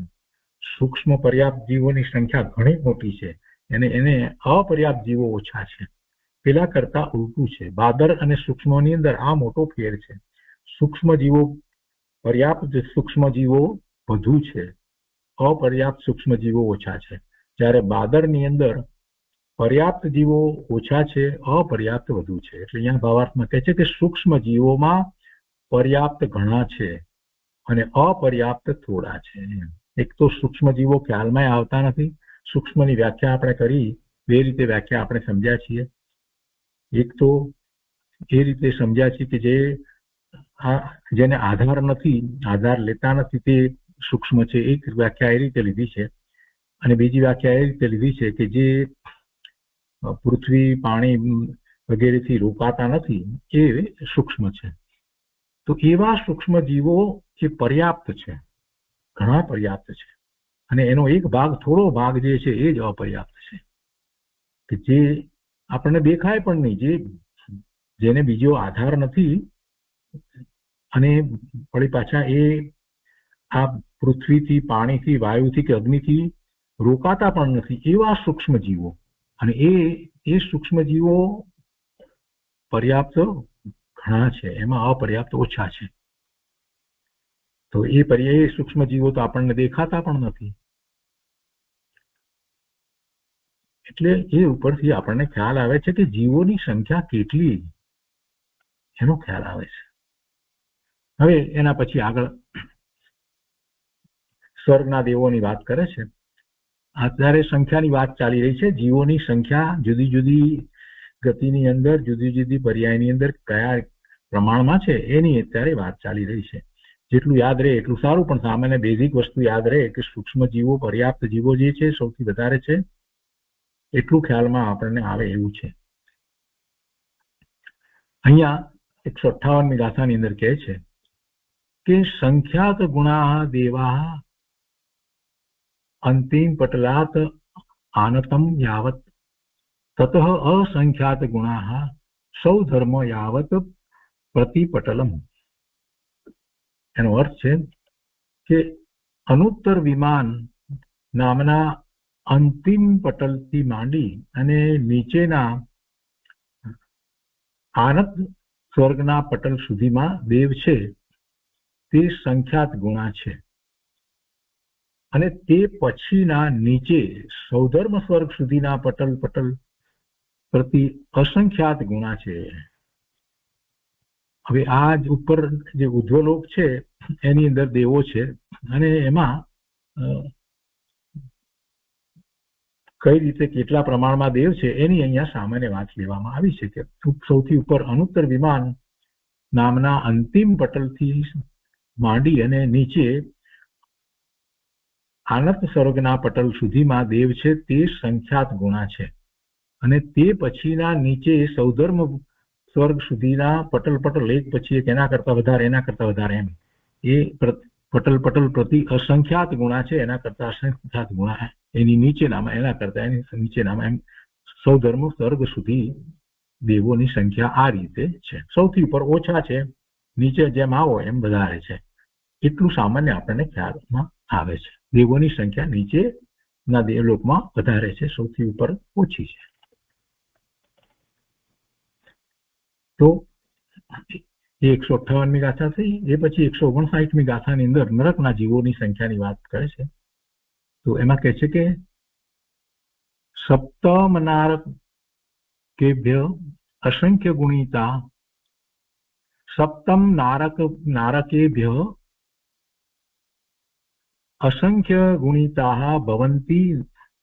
સૂક્ષ્મ પર્યાપ્ત જીવોની સંખ્યા ઘણી મોટી છે અને એને અપર્યાપ્ત જીવો ઓછા છે. પેલા કરતા ઉલટું છે. બાદર અને સૂક્ષ્મની અંદર આ મોટો ફેર છે. સૂક્ષ્મ જીવો પર્યાપ્ત સૂક્ષ્મ જીવો વધુ છે, અપર્યાપ્ત સૂક્ષ્મ જીવો ઓછા છે. જ્યારે બાદરની અંદર પર્યાપ્ત જીવો ઓછા છે, અપર્યાપ્ત વધુ છે. એટલે અહીંયા ભાવાર્થમાં કહે છે કે સૂક્ષ્મ જીવોમાં પર્યાપ્ત ઘણા છે અને અપર્યાપ્ત થોડા છે. એક તો સૂક્ષ્મ જીવો ખ્યાલમાં આવતા નથી. સૂક્ષ્મની વ્યાખ્યા આપણે કરી, બે રીતે વ્યાખ્યા આપણે સમજ્યા છીએ. એક તો એ રીતે સમજ્યા છીએ કે જેને આધાર નથી, આધાર લેતા નથી, તે સૂક્ષ્મ છે. એક વ્યાખ્યા એ રીતે લીધી છે. અને બીજી વ્યાખ્યા એ રીતે લીધી છે કે જે પૃથ્વી પાણી વગેરેથી રોકાતા નથી એ સૂક્ષ્મ છે. તો એવા સૂક્ષ્મ જીવો જે પર્યાપ્ત છે, ઘણા પર્યાપ્ત છે, અને એનો એક ભાગ થોડો ભાગ જે છે એ જ અપર્યાપ્ત છે, કે જે આપણને દેખાય પણ નહીં, જેને બીજો આધાર નથી અને વળી પાછા એ આ પૃથ્વીથી પાણીથી વાયુથી કે અગ્નિથી રોકાતા પણ નથી, એવા સૂક્ષ્મ જીવો. અને એ સૂક્ષ્મ જીવો પર્યાપ્ત ઘણા છે, એમાં અપર્યાપ્ત ઓછા છે. તો એ સૂક્ષ્મ જીવો તો આપણને દેખાતા પણ નથી. એટલે એ ઉપરથી આપણને ખ્યાલ આવે છે કે જીવોની સંખ્યા કેટલી, એનો ખ્યાલ આવે છે. હવે એના પછી આગળ સ્વર્ગના દેવોની વાત કરે છે. અત્યારે સંખ્યાની વાત ચાલી રહી છે. જીવોની સંખ્યા જુદી જુદી ગતિની અંદર, જુદી જુદી પર્યાયની અંદર કયા પ્રમાણમાં છે એની અત્યારે વાત ચાલી રહી છે. જેટલું યાદ રહે એટલું સારું, પણ સામાન્ય બેઝિક વસ્તુ યાદ રહે કે સૂક્ષ્મ જીવો પર્યાપ્ત જીવો જે છે સૌથી વધારે છે, એટલું ખ્યાલમાં આપણને આવે એવું છે. અહીંયા 158ની ગાથાની અંદર કહે છે કે સંખ્યાત ગુણા દેવા અંતિમ પટલાત આનતમ યાવત તતઃ અસંખ્યાત ગુણા સૌ ધર્મ યાવત પ્રતિપટલમ. એનો અર્થ છે કે અનુત્તર વિમાન નામના અંતિમ પટલથી માંડી અને નીચેના આનત સ્વર્ગના પટલ સુધીમાં દેવ છે તે સંખ્યાત ગુણા છે, અને તે પછીના નીચે સૌધર્મ સ્વર્ગ સુધીના પટલ પ્રતિ અસંખ્યાત ગુણા છે. હવે આ જ ઉપર જે ઉધ્વલોક છે એની અંદર દેવો છે અને એમાં કઈ રીતે કેટલા પ્રમાણમાં દેવ છે એની અહીંયા સામાન્ય વાત લેવામાં આવી છે કે સૌથી ઉપર અનુત્તર વિમાન નામના અંતિમ પટલથી માંડી અને નીચે આનંદ સ્વર્ગના પટલ સુધીમાં દેવ છે તે સંખ્યાત ગુણા છે અને તે પછીના નીચે સૌધર્મ સ્વર્ગ સુધીના પટલ એક પછી એક એના કરતા વધારે એમ એ પટલ પ્રતિ અસંખ્યાત ગુણા છે, એના કરતા અસંખ્યાત ગુણા એની નીચેનામાં એના કરતા એની નીચેનામાં એમ સૌધર્મ સ્વર્ગ સુધી દેવોની સંખ્યા આ રીતે છે. સૌથી ઉપર ઓછા છે, નીચે જેમ આવો એમ વધારે છે, એટલું સામાન્ય આપણને ખ્યાલમાં આવે છે. દેવોની સંખ્યા નીચેના દેવલોકમાં વધારે છે, સૌથી ઉપર ઓછી છે. તો 158મી ગાથા થઈ. એ પછી 159મી ગાથાની અંદર નરકના જીવોની સંખ્યાની વાત કરે છે. તો એમાં કહે છે કે સપ્તમ નારકેભ્ય અસંખ્ય ગુણિતા સપ્તમ નારકેભ્ય અસંખ્ય ગુણિતાઃ ભવન્તિ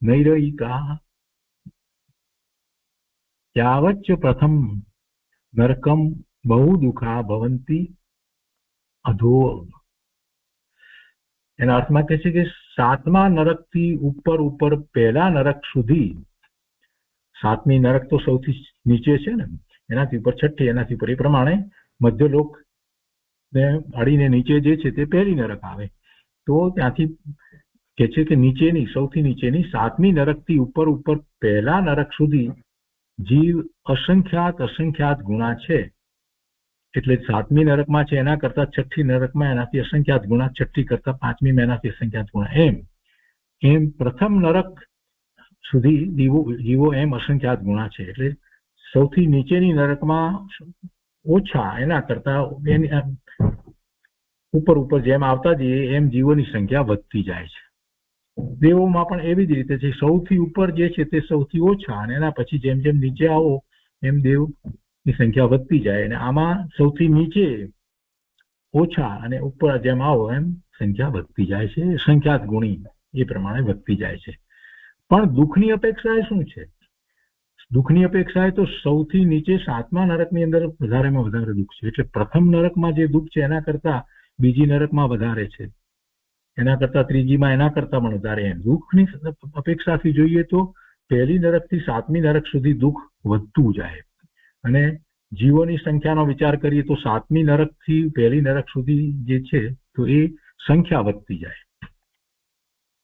નૈરયિકાઃ યાવચ્ચ પ્રથમ નરકમ બહુ દુઃખા ભવન્તિ અધો. એના અર્થમાં કહે છે કે 7મા નરકથી ઉપર પહેલા નરક સુધી, 7મી નરક તો સૌથી નીચે છે ને, એનાથી ઉપર 6ઠી, એનાથી ઉપર એ પ્રમાણે મધ્યલોક ને અડીને નીચે જે છે તે પહેલી નરક આવે. તો ત્યાંથી કહે છે કે નીચેની સૌથી નીચેની 7મી નરકથી ઉપર પહેલા નરક સુધી જીવ અસંખ્યાત ગુણા છે. એટલે 7મી નરકમાં છે એના કરતા 6ઠી નરકમાં એનાથી અસંખ્યાત ગુણા, 6ઠી કરતા 5મી એનાથી અસંખ્યાત ગુણા, એમ પ્રથમ નરક સુધી જીવો એમ અસંખ્યાત ગુણા છે. એટલે સૌથી નીચેની નરકમાં ઓછા, એના કરતા ઉપર જેમ આવતા જઈએ એમ જીવોની સંખ્યા વધતી જાય છે. દેવોમાં પણ એવી જ રીતે છે. સૌથી ઉપર જે છે તે સૌથી ઓછા, અને એના પછી જેમ જેમ નીચે આવો એમ દેવની સંખ્યા વધતી જાય. અને આમાં સૌથી નીચે ઓછા અને ઉપર જેમ આવો એમ સંખ્યા વધતી જાય છે. સંખ્યાત ગુણી એ પ્રમાણે વધતી જાય છે. પણ દુઃખની અપેક્ષા શું છે? દુઃખની અપેક્ષા તો સૌથી નીચે 7મા નરકની અંદર વધારેમાં વધારે દુઃખ છે. એટલે પ્રથમ નરકમાં જે દુઃખ છે એના કરતા બીજી નરકમાં વધારે છે, એના કરતા ત્રીજીમાં એના કરતા પણ વધારે. એમ દુઃખની અપેક્ષાથી જોઈએ તો પહેલી નરકથી 7મી નરક સુધી દુઃખ વધતું જાય. અને જીવોની સંખ્યાનો વિચાર કરીએ તો 7મી નરકથી પહેલી નરક સુધી જે છે તો એ સંખ્યા વધતી જાય.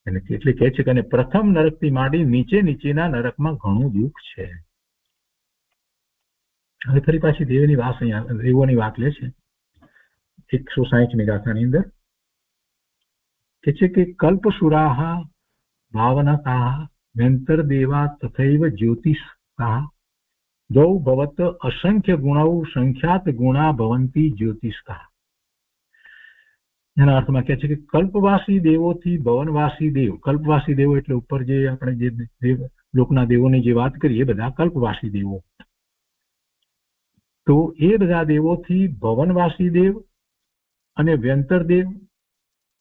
એટલે કહે છે કે પ્રથમ નરકથી માંડી નીચેના નરકમાં ઘણું દુઃખ છે. હવે ફરી પાછી દેવોની વાત લે છે 160મી ગાથાની અંદર. કે છે કે કલ્પસુરાઃ ભાવનકાઃ વ્યંતરદેવા તથૈવ જ્યોતિષાઃ દ્વૌ ભવત અસંખ્ય ગુણૌ સંખ્યાત ગુણા ભવંતિ જ્યોતિષાઃ. એના અર્થમાં કહે છે કે કલ્પવાસી દેવોથી ભવનવાસી દેવ, કલ્પવાસી દેવો એટલે ઉપર જે આપણે જે લોકના દેવોની જે વાત કરીએ એ બધા કલ્પવાસી દેવો. તો એ બધા દેવોથી ભવનવાસી દેવ અને વ્યંતરદેવ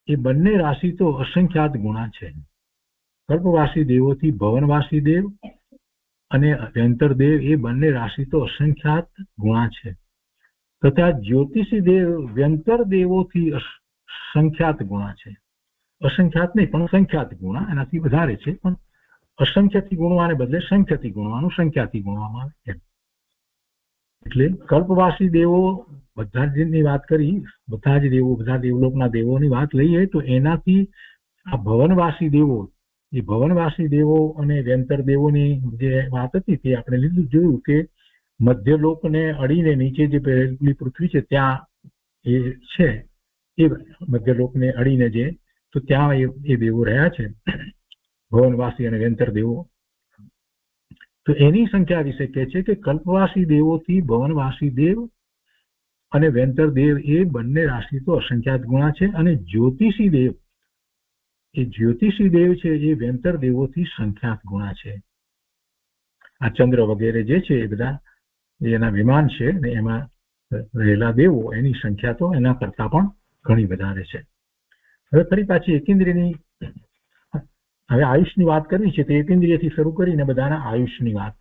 એ બંને રાશિ તો અસંખ્યાત ગુણા છે. કલ્પવાસી દેવોથી ભવનવાસી દેવ અને વ્યંતરદેવ એ બંને રાશિ તો અસંખ્યાત ગુણા છે. તથા જ્યોતિષી દેવ વ્યંતર દેવોથી સંખ્યાત ગુણા છે. અસંખ્યાત નહીં પણ સંખ્યાત ગુણા એનાથી વધારે છે, પણ અસંખ્યથી ગુણવાને બદલે સંખ્યથી ગુણવાનું, સંખ્યાથી ગુણવામાં આવે. એટલે કલ્પવાસી દેવો બધા ની વાત કરી, બધા જ દેવો, બધા દેવલોકના દેવોની વાત લઈએ તો એનાથી આ ભવનવાસી દેવો, એ ભવનવાસી દેવો અને વ્યંતર દેવોની જે વાત હતી તે આપણે જોયું કે મધ્યલોકને અડીને નીચે જે પહેલી પૃથ્વી છે ત્યાં એ છે, એ મધ્યલોકને અડીને જે તો ત્યાં એ દેવો રહ્યા છે, ભવનવાસી અને વ્યંતર દેવો. તો એની સંખ્યા વિશે કહે છે કે કલ્પવાસી દેવોથી ભવનવાસી દેવ અને વ્યંતર દેવ એ બંને રાશિ તો અસંખ્યાત ગુણા છે. અને જ્યોતિષી દેવ, એ જ્યોતિષી દેવ છે એ વ્યંતર દેવોથી સંખ્યાત ગુણા છે. આ ચંદ્ર વગેરે જે છે એ બધા એના વિમાન છે ને એમાં રહેલા દેવો એની સંખ્યા તો એના કરતા પણ ઘણી વધારે છે. હવે ફરી પાછી એકેન્દ્રિયની હવે આયુષની વાત કરવી છે તો એકેન્દ્રિયથી શરૂ કરીને બધાના આયુષની વાત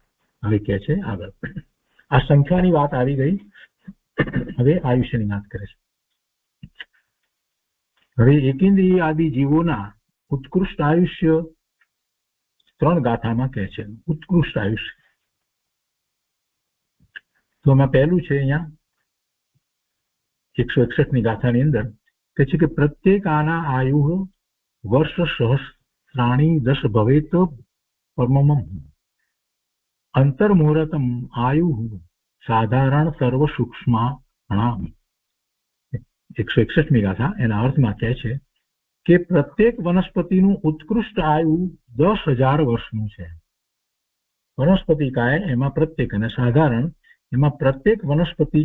હવે કે છે આગળ. આ સંખ્યાની વાત આવી ગઈ, હવે આયુષ્યની વાત કરે છે. હવે એકેન્દ્રિય આદિ જીવોના ઉત્કૃષ્ટ આયુષ્ય 3 ગાથામાં કહે છે. ઉત્કૃષ્ટ આયુષ્ય તો એમાં પહેલું છે અહીંયા 161ની ગાથાની અંદર કહે છે કે પ્રત્યેક આના આયુ વર્ષ સહસ્રાણી 10 ભવેત પરમમ અંતર્મુહૂર્તમ આયુ સાધારણ સર્વ સૂક્ષ્માણામ. 161મી ગાથા એના અર્થમાં કહે છે કે પ્રત્યેક વનસ્પતિનું ઉત્કૃષ્ટ આયુ 10,000 વર્ષનું છે. વનસ્પતિ કાય એમાં પ્રત્યેક અને સાધારણ એમાં પ્રત્યેક વનસ્પતિ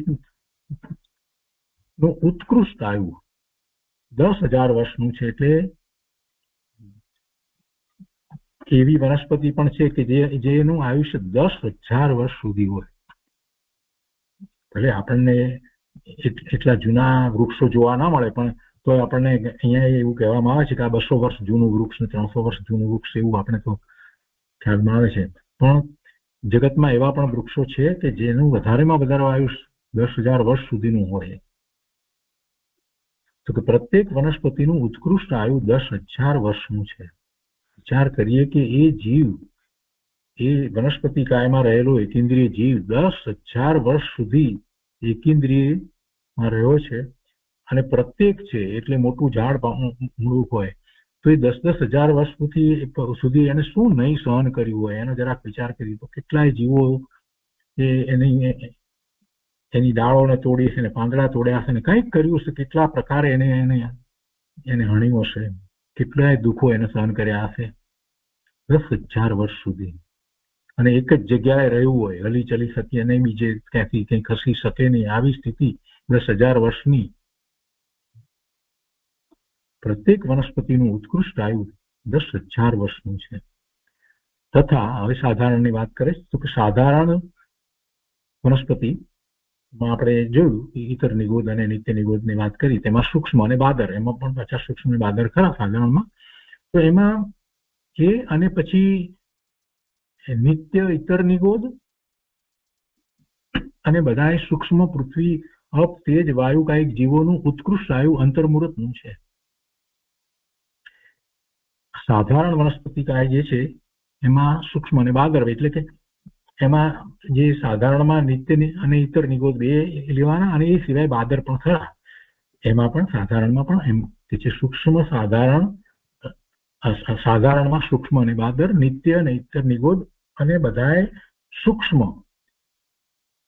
નું ઉત્કૃષ્ટ આયુ 10,000 વર્ષનું છે. એટલે એવી વનસ્પતિ પણ છે કે જેનું આયુષ્ય 10,000 વર્ષ સુધી હોય. ભલે આપણને એટલા જૂના વૃક્ષો જોવા ના મળે પણ તો આપણને અહીંયા એવું કહેવામાં આવે છે કે આ 200 વર્ષ જૂનું વૃક્ષ ને 300 વર્ષ જૂનું વૃક્ષ એવું આપણે તો ખ્યાલમાં આવે છે. પણ જગતમાં એવા પણ વૃક્ષો છે કે જેનું વધારેમાં વધારે આયુષ્ય 10,000 વર્ષ સુધીનું હોય. તો કે પ્રત્યેક વનસ્પતિનું ઉત્કૃષ્ટ આયુ 10,000 વર્ષનું છે. વિચાર કરીએ કે એ જીવ, એ વનસ્પતિ કાયમાં રહેલો એકેન્દ્રિય જીવ 10,000 વર્ષ સુધી એકેન્દ્રિયમાં રહ્યો છે અને પ્રત્યેક છે એટલે મોટું ઝાડ મૂળું હોય તો એ 10,000 વર્ષ સુધી એને શું નહીં સહન કર્યું હોય એનો જરાક વિચાર કરીએ તો કેટલાય જીવો એની ડાળોને તોડી છે ને પાંદડા તોડ્યા છે ને કંઈક કર્યું છે, કેટલા પ્રકારે એને હણ્યું હશે, કેટલાય દુઃખો એને સહન કર્યા હશે 10,000 વર્ષ સુધી. અને એક જ જગ્યાએ રહ્યું હોય, હલી ચલી શકે નહીં, બીજે ક્યાંથી કંઈ ખસી શકે નહીં, આવી સ્થિતિ 10,000 વર્ષની. પ્રત્યેક વનસ્પતિનું ઉત્કૃષ્ટ આયુ 10,000 વર્ષનું છે. તથા હવે સાધારણની વાત કરે તો કે સાધારણ વનસ્પતિમાં આપણે જોયું ઇતર નિગોદ અને નિત્ય નિગોદની વાત કરી, તેમાં સૂક્ષ્મ અને બાદર, એમાં પણ 50 સૂક્ષ્મ અને બાદર ખરા સાધારણમાં. તો એમાં એ અને પછી નિત્ય ઇતર નિગોદ અને બધા સૂક્ષ્મ પૃથ્વી અપ તેજ વાયુ કાયિક જીવોનું ઉત્કૃષ્ટ આયુ અંતર્મુહૂર્તનું છે. સાધારણ વનસ્પતિ કાય જે છે એમાં સૂક્ષ્મ અને બાદર એટલે કે એમાં જે સાધારણમાં નિત્ય અને ઇતર નિગોદ બે લેવાના અને એ સિવાય બાદર પણ ખરા. એમાં પણ સાધારણમાં પણ એમ કે છે સૂક્ષ્મ સાધારણમાં સૂક્ષ્મ અને બાદર, નિત્ય અને ઇતર નિગોદ અને બધાએ સૂક્ષ્મ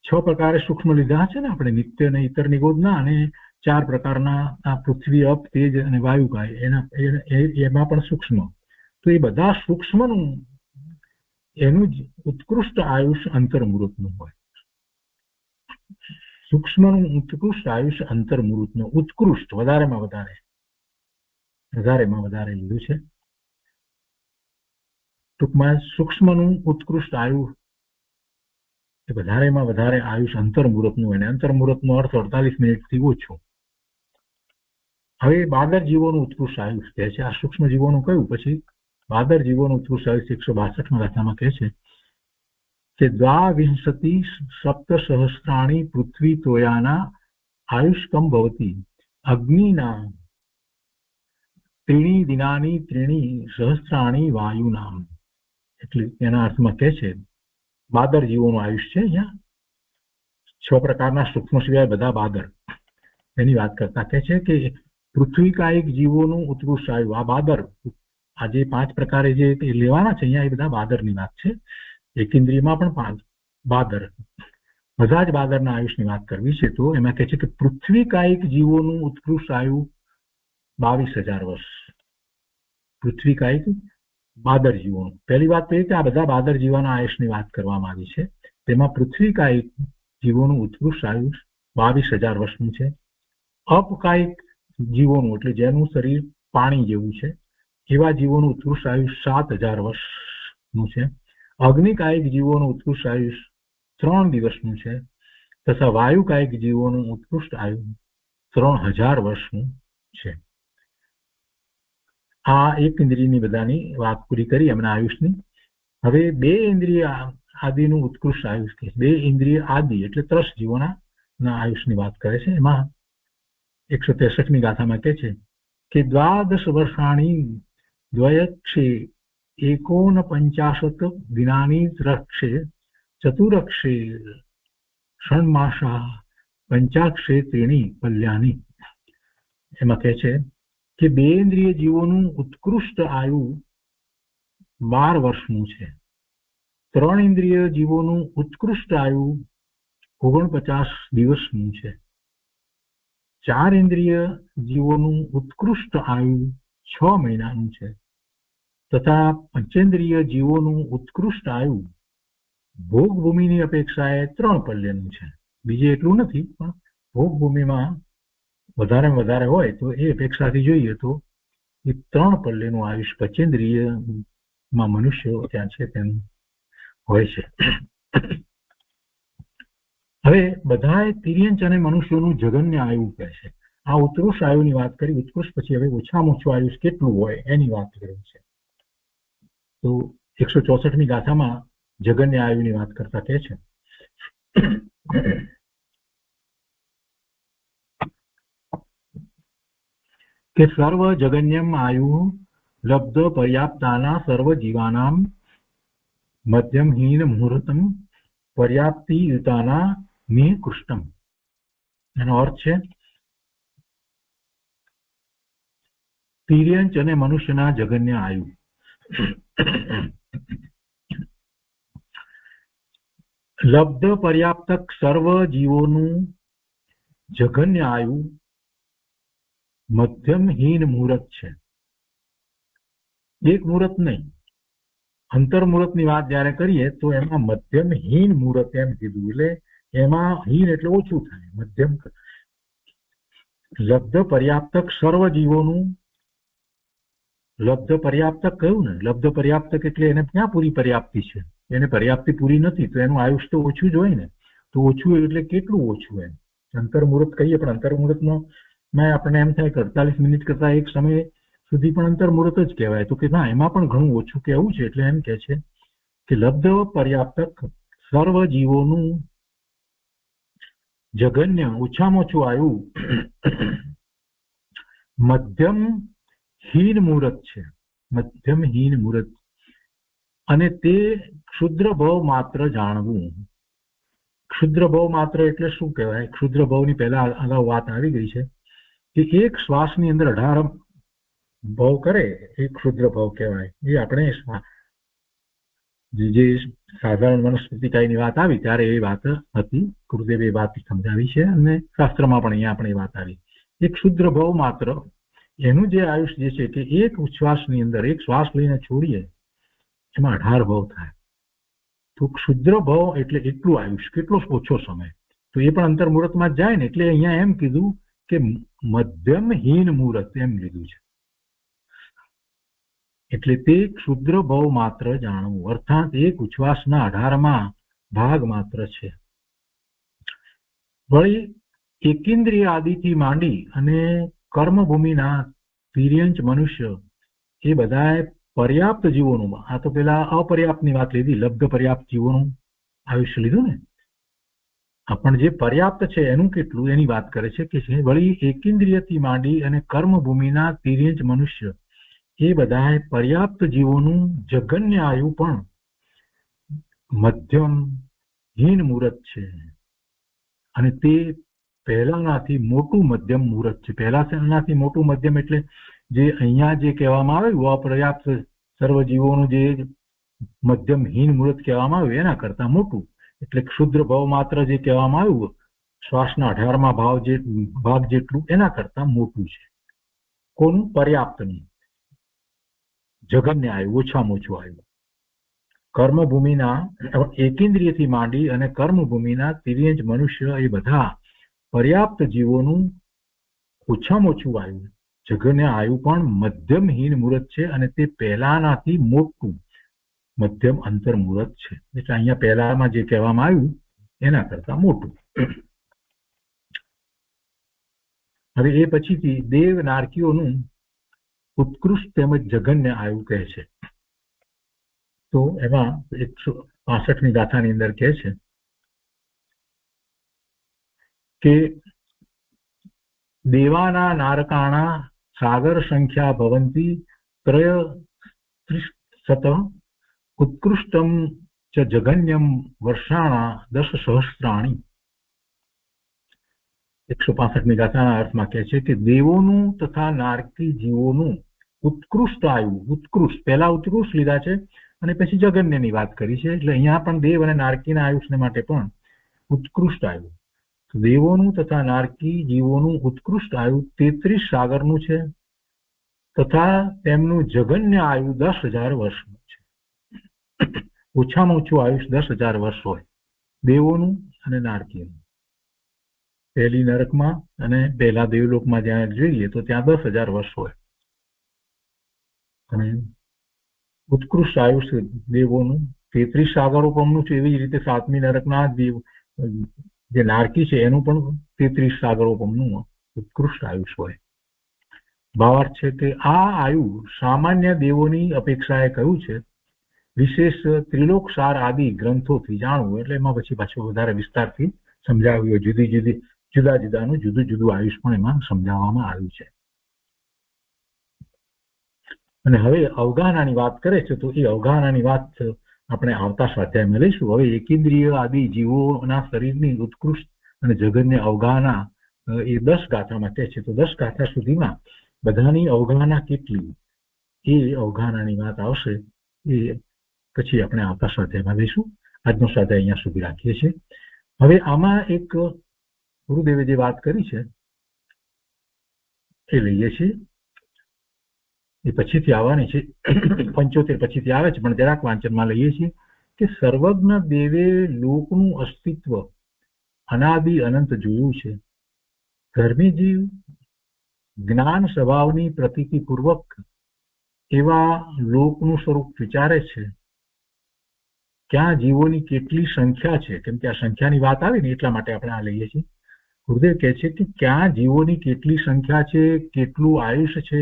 6 પ્રકારે સૂક્ષ્મ લીધા છે ને આપણે નિત્ય અને ઇતર નિગોદના, અને 4 પ્રકારના આ પૃથ્વી અપ તેજ અને વાયુકાય એમાં પણ સૂક્ષ્મ. તો એ બધા સૂક્ષ્મનું એનું જ ઉત્કૃષ્ટ આયુષ્ય અંતર્મુહૂર્તનું હોય. સૂક્ષ્મનું ઉત્કૃષ્ટ આયુષ્ય અંતર્મુહૂર્તનું, ઉત્કૃષ્ટ વધારેમાં વધારે લીધું છે. ટૂંકમાં સૂક્ષ્મનું ઉત્કૃષ્ટ આયુ એ વધારેમાં વધારે આયુષ્ય અંતર્મુહૂર્તનું, અને અંતર્મુહૂર્તનો અર્થ 48 મિનિટથી ઓછો. હવે બાદર જીવોનું ઉત્કૃષ્ટ આયુષ્ય કહે છે. આ સૂક્ષ્મ જીવોનું કયું, પછી બાદર જીવોનું ઉત્કૃષ્ટ આયુષ્ય 162માં ગાથામાં કહે છે કે 22 સપ્ત સહસ્રાણી પૃથ્વી તોયાના આયુષ્કમ ભવતી અગ્નિના ત્રીણી દિનાની ત્રીણી સહસ્રાણી વાયુનામ. એટલે એના અર્થમાં કહે છે બાદર જીવોનું આયુષ્ય છે અહીંયા 6 પ્રકારના સૂક્ષ્મ સિવાય બધા બાદર એની વાત કરતા કહે છે કે પૃથ્વી કાયિક જીવોનું ઉત્કૃષ્ટ આયુ આ બાદર, આ જે 5 પ્રકારે જે લેવાના છે અહીંયા એ બધા બાદરની વાત છે. એકેન્દ્રિયમાં પણ બાદર, બધા જ બાદરના આયુષની વાત કરવી છે તો એમાં કહે છે કે પૃથ્વી કાયિક જીવોનું ઉત્કૃષ્ટ આયુ 22,000 વર્ષ. પૃથ્વી કાયિક બાદર જીવોનું, પહેલી વાત તો એ કે આ બધા બાદર જીવોના આયુષની વાત કરવામાં આવી છે. તેમાં પૃથ્વી કાયિક જીવોનું ઉત્કૃષ્ટ આયુષ 22,000 વર્ષનું છે. અપકાયિક જીવોનું એટલે જેનું શરીર પાણી જેવું છે એવા જીવોનું ઉત્કૃષ્ટ આયુષ 7,000 વર્ષનું છે. અગ્નિકાયિક જીવોનું ઉત્કૃષ્ટ આયુષ 3 દિવસનું છે. તથા વાયુકાયિક જીવોનું ઉત્કૃષ્ટ આયુ 3000 વર્ષનું છે. આ એક ઇન્દ્રિયની બધાની વાત પૂરી કરી એમના આયુષની. હવે 2 ઇન્દ્રિય આદિનું ઉત્કૃષ્ટ આયુષ કે 2 ઇન્દ્રિય આદિ એટલે 30 જીવોના આયુષની વાત કરે છે. એમાં 163મી ગાથામાં કહે છે કે 12 વર્ષાણી દ્વયક્ષે 49 દિનાની ત્રક્ષે ચતુરક્ષે ષણમાસા પંચાક્ષે ત્રીણી પલ્યાની. એમાં કહે છે કે 2 ઇન્દ્રિય જીવોનું ઉત્કૃષ્ટ આયુ 12 વર્ષનું છે. 3 ઇન્દ્રિય જીવોનું ઉત્કૃષ્ટ આયુ 49 દિવસનું છે. 4 ઇન્દ્રિય જીવોનું ઉત્કૃષ્ટ આયુ 6 મહિનાનું છે. તથા પંચેન્દ્રિય જીવોનું ઉત્કૃષ્ટ આયુ ભોગભૂમિની અપેક્ષાએ 3 પલ્યનું છે. બીજે એટલું નથી, પણ ભોગભૂમિમાં વધારે હોય તો એ અપેક્ષાથી જોઈએ તો એ 3 પલ્યનું આયુષ પંચેન્દ્રિયમાં મનુષ્યો ત્યાં છે તેનું હોય છે. હવે બધાએ તિર્યંચ અને મનુષ્યોનું જગન્ય આયુ કહે છે. આ ઉત્કૃષ્ટ આયુની વાત કરી. ઉત્કૃષ્ટ પછી હવે ઓછામાં ઓછું આયુષ કેટલું હોય એની વાત કરી છે. તો 164મી ગાથામાં જગન્ય આયુની વાત કરતા કહે છે કે સર્વ જગન્યમ આયુ લબ્ધ પર્યાપ્તાના સર્વ જીવાનામ મધ્યમહીન મુહૂર્તમ પર્યાપ્તિ યુતાના મેં કૃષ્ણમ. એનો અર્થ છે તિર્યંચ અને મનુષ્યના જગન્ય આયુ. લબ્ધ પર્યાપ્તક સર્વ જીવોનું જગન્ય આયુ મધ્યમહીન મુહૂર્ત છે. એક મુહૂર્ત નહીં, અંતર મુહૂર્તની વાત જયારે કરીએ તો એમાં મધ્યમહીન મુહૂર્ત એમ કીધું. એટલે એમાં હીન એટલે ઓછું થાય, મધ્યમ. લબ્ધ પર્યાપ્તક સર્વ જીવોનું, લબ્ધ પર્યાપ્તક કહ્યું ને, લબ્ધ પર્યાપ્તક એટલે એને ક્યાં પૂરી પર્યાપ્તિ છે? એને પર્યાપ્તિ પૂરી નથી તો એનું આયુષ તો ઓછું જ હોય ને. તો ઓછું એટલે કેટલું ઓછું? એમ અંતર મુહૂર્ત કહીએ, પણ અંતર મુહૂર્તમાં આપણને એમ થાય કે 48 મિનિટ કરતા એક સમય સુધી પણ અંતર મુહૂર્ત જ કહેવાય. તો કે ના, એમાં પણ ઘણું ઓછું કહેવું છે. એટલે એમ કે છે કે લબ્ધ પર્યાપ્તક સર્વ જીવોનું જગન્ય ઓછામાં ઓછું આયુ મધ્યમ હીન મુહૂર્ત છે. મધ્યમ હીન મુહૂર્ત. અને તે ક્ષુદ્ર ભવ માત્ર જાણવું. ક્ષુદ્ર ભવ માત્ર એટલે શું કહેવાય? ક્ષુદ્ર ભવની પહેલા અગાઉ વાત આવી ગઈ છે કે એક શ્વાસની અંદર 18 ભવ કરે એ ક્ષુદ્ર ભવ કહેવાય. એ આપણે જે સાધારણ મનુસ્મૃતિકાયની વાત આવી ત્યારે એ વાત હતી. ગુરુદેવે એ વાત સમજાવી છે અને શાસ્ત્રમાં પણ અહીંયા આપણે એ વાત આવી. એક ક્ષુદ્ર ભવ માત્ર એનું જે આયુષ જે છે કે એક ઉચ્છ્વાસની અંદર, એક શ્વાસ લઈને છોડીએ એમાં 18 ભવ થાય. તો ક્ષુદ્ર ભવ એટલે એટલું આયુષ, કેટલો ઓછો સમય. તો એ પણ અંતર મુહૂર્તમાં જ જાય ને. એટલે અહીંયા એમ કીધું કે મધ્યમહીન મુહૂર્ત એમ લીધું છે. એટલે તે ક્ષુદ્ર ભવ માત્ર જાણવું, અર્થાત એક ઉચ્છ્વાસના 18માં ભાગ માત્ર છે. વળી એકેન્દ્રિય આદિથી માંડી અને કર્મભૂમિના તિર્યંચ મનુષ્ય એ બધા પર્યાપ્ત જીવોનું, આ તો પેલા અપર્યાપ્તની વાત લીધી, લબ્ધ પર્યાપ્ત જીવોનું આયુષ્ય લીધું ને. પણ જે પર્યાપ્ત છે એનું કેટલું એની વાત કરે છે કે વળી એકેન્દ્રિયથી માંડી અને કર્મભૂમિના તિર્યંચ મનુષ્ય એ બધા પર્યાપ્ત જીવોનું જગન્ય આયુ પણ મધ્યમ હીન મુહૂર્ત છે. અને તે પહેલાનાથી મોટું મધ્યમ મુહૂર્ત છે. પહેલાનાથી મોટું મધ્યમ એટલે જે અહીંયા જે કહેવામાં આવ્યું અપર્યાપ્ત સર્વ જીવોનું જે મધ્યમ હીન મુહૂર્ત કહેવામાં આવ્યું એના કરતા મોટું. એટલે ક્ષુદ્ર ભાવ માત્ર જે કહેવામાં આવ્યું શ્વાસના 18માં ભાગ જેટલું એના કરતા મોટું છે. કોનું? પર્યાપ્તનું જગન્ય આયુ, ઓછામાં ઓછું આયુ. કર્મભૂમિના એકેન્દ્રિયથી માંડી અને કર્મભૂમિના તિર્યંચ મનુષ્ય એ બધા પર્યાપ્ત જીવોનું ઓછામાં ઓછું આયુ, જગન્ય આયુ પણ મધ્યમહીન મુહૂર્ત છે. અને તે પહેલાનાથી મોટું મધ્યમ અંતર મુહૂર્ત છે. એટલે અહીંયા પહેલામાં જે કહેવામાં આવ્યું એના કરતા મોટું. હવે એ પછીથી દેવ નારકીઓનું ઉત્કૃષ્ટ તેમજ જઘન્ય આયુ કહે છે. તો એમાં 165મી ગાથાની અંદર કહે છે કે દેવાના નારકાણા સાગર સંખ્યા ભવંતી ત્રય ત્રિશત ઉત્કૃષ્ટમ ચ જઘન્યમ વર્ષાણા 10 સહસ્ત્રાણી. 165મી ગાથાના અર્થમાં કહે છે કે દેવોનું તથા નારકી જીવોનું ઉત્કૃષ્ટ આયુ, ઉત્કૃષ્ટ પહેલા ઉત્કૃષ્ટ લીધા છે અને પછી જગન્યની વાત કરી છે, એટલે અહીંયા પણ દેવ અને નારકીના આયુષ્ય માટે પણ ઉત્કૃષ્ટ આયુ. દેવોનું તથા નારકી જીવોનું ઉત્કૃષ્ટ આયુ 33 સાગરનું છે તથા તેમનું જગન્ય આયુ 10,000 વર્ષનું છે. ઓછામાં ઓછું આયુષ 10,000 વર્ષ હોય દેવોનું અને નારકીનું. પહેલી નરકમાં અને પહેલા દેવલોકમાં જ્યાં જોઈએ તો ત્યાં 10,000 વર્ષ હોય અને ઉત્કૃષ્ટ આયુષ દેવોનું 33 સાગરો પમનું છે. એવી જ રીતે 7મી નરકના દેવ જે નારકી છે એનું પણ 33 સાગરો પમનું ઉત્કૃષ્ટ આયુષ હોય. ભાવાર્થ છે કે આ આયુ સામાન્ય દેવોની અપેક્ષાએ કહ્યું છે. વિશેષ ત્રિલોકસાર આદિ ગ્રંથોથી જાણવું એટલે એમાં પછી પાછું વધારે વિસ્તારથી સમજાવ્યું. જુદા જુદાનું જુદું જુદું આયુષ પણ એમાં સમજાવવામાં આવ્યું છે. અને હવે અવગાહનાની વાત કરે છે તો એ અવગાહનાની વાત આપણે આવતા સ્વાધ્યાયમાં લઈશું. હવે એકેન્દ્રિય આદિ જીવોના શરીરની ઉત્કૃષ્ટ અને જગન્ય અવગાહના એ 10 ગાથામાં કહે છે. તો 10 ગાથા સુધીમાં બધાની અવગાહના કેટલી એ અવગાહનાની વાત આવશે. એ પછી આપણે આવતા સ્વાધ્યાયમાં લઈશું. આજનો સ્વાધ્યાય અહીંયા સુધી રાખીએ છીએ. હવે આમાં એક ગુરુદેવે જે વાત કરી છે એ લઈએ છીએ. એ પછીથી આવવાની છે, 75 પછીથી આવે છે, પણ જરાક વાંચનમાં લઈએ છીએ કે સર્વજ્ઞ દેવે લોકનું અસ્તિત્વ અનાદિ અનંત જોયું છે. ધર્મી જીવ જ્ઞાન સ્વભાવની પ્રતીતિ પૂર્વક એવા લોકનું સ્વરૂપ વિચારે છે. ક્યાં જીવોની કેટલી સંખ્યા છે, કેમ કે આ સંખ્યાની વાત આવી ને એટલા માટે આપણે આ લઈએ છીએ. ગુરુદેવ કહે છે કે ક્યાં જીવોની કેટલી સંખ્યા છે, કેટલું આયુષ્ય છે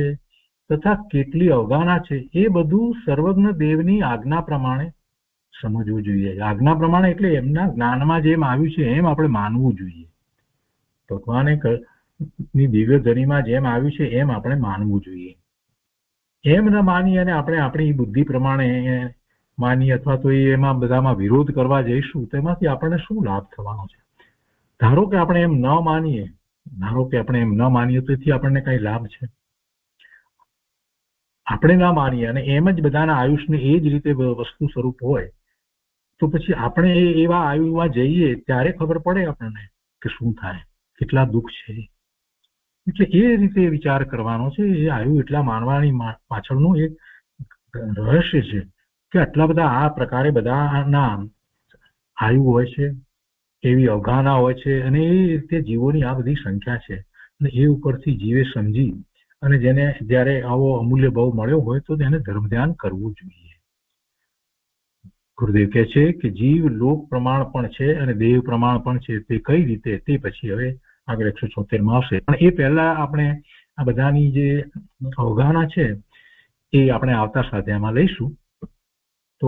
તથા કેટલી અવગાહના છે એ બધું સર્વજ્ઞ દેવની આજ્ઞા પ્રમાણે સમજવું જોઈએ. આજ્ઞા પ્રમાણે એટલે એમના જ્ઞાનમાં જેમ આવ્યું છે એમ આપણે માનવું જોઈએ. ભગવાને ની દિવ્ય ધરીમાં જેમ આવ્યું છે એમ આપણે માનવું જોઈએ. એમ ન માની અને આપણે આપણી બુદ્ધિ પ્રમાણે માની અથવા તો એમાં બધામાં વિરોધ કરવા જઈશું તો એમાંથી આપણને શું લાભ થવાનો છે? ધારો કે આપણે એમ ન માનીએ તો એથી આપણને કઈ લાભ છે? આપણે ના માનીએ અને એમ જ બધાના આયુષને એ જ રીતે વસ્તુ સ્વરૂપ હોય તો પછી આપણે એવા આયુમાં જઈએ ત્યારે ખબર પડે આપણને કે શું થાય, કેટલા દુઃખ છે. એટલે એ રીતે વિચાર કરવાનો છે. એ આયુ એટલા માનવાની પાછળનું એક રહસ્ય છે કે આટલા બધા આ પ્રકારે બધાના આયુ હોય છે, એવી અવગાહના હોય છે અને એ રીતે જીવોની આ બધી સંખ્યા છે. અને એ ઉપરથી જીવે સમજી અને જેને જ્યારે આવો અમૂલ્ય ભાવ મળ્યો હોય તો તેને ધર્મ ધ્યાન કરવું જોઈએ. ગુરુદેવ કહે છે કે જીવ લોક પ્રમાણ પણ છે અને દેવ પ્રમાણ પણ છે. તે કઈ રીતે તે પછી હવે આગળ 176માં આવશે. પણ એ પહેલા આપણે આ બધાની જે અવગાહના છે એ આપણે આવતા સ્વાધ્યાયમાં લઈશું. તો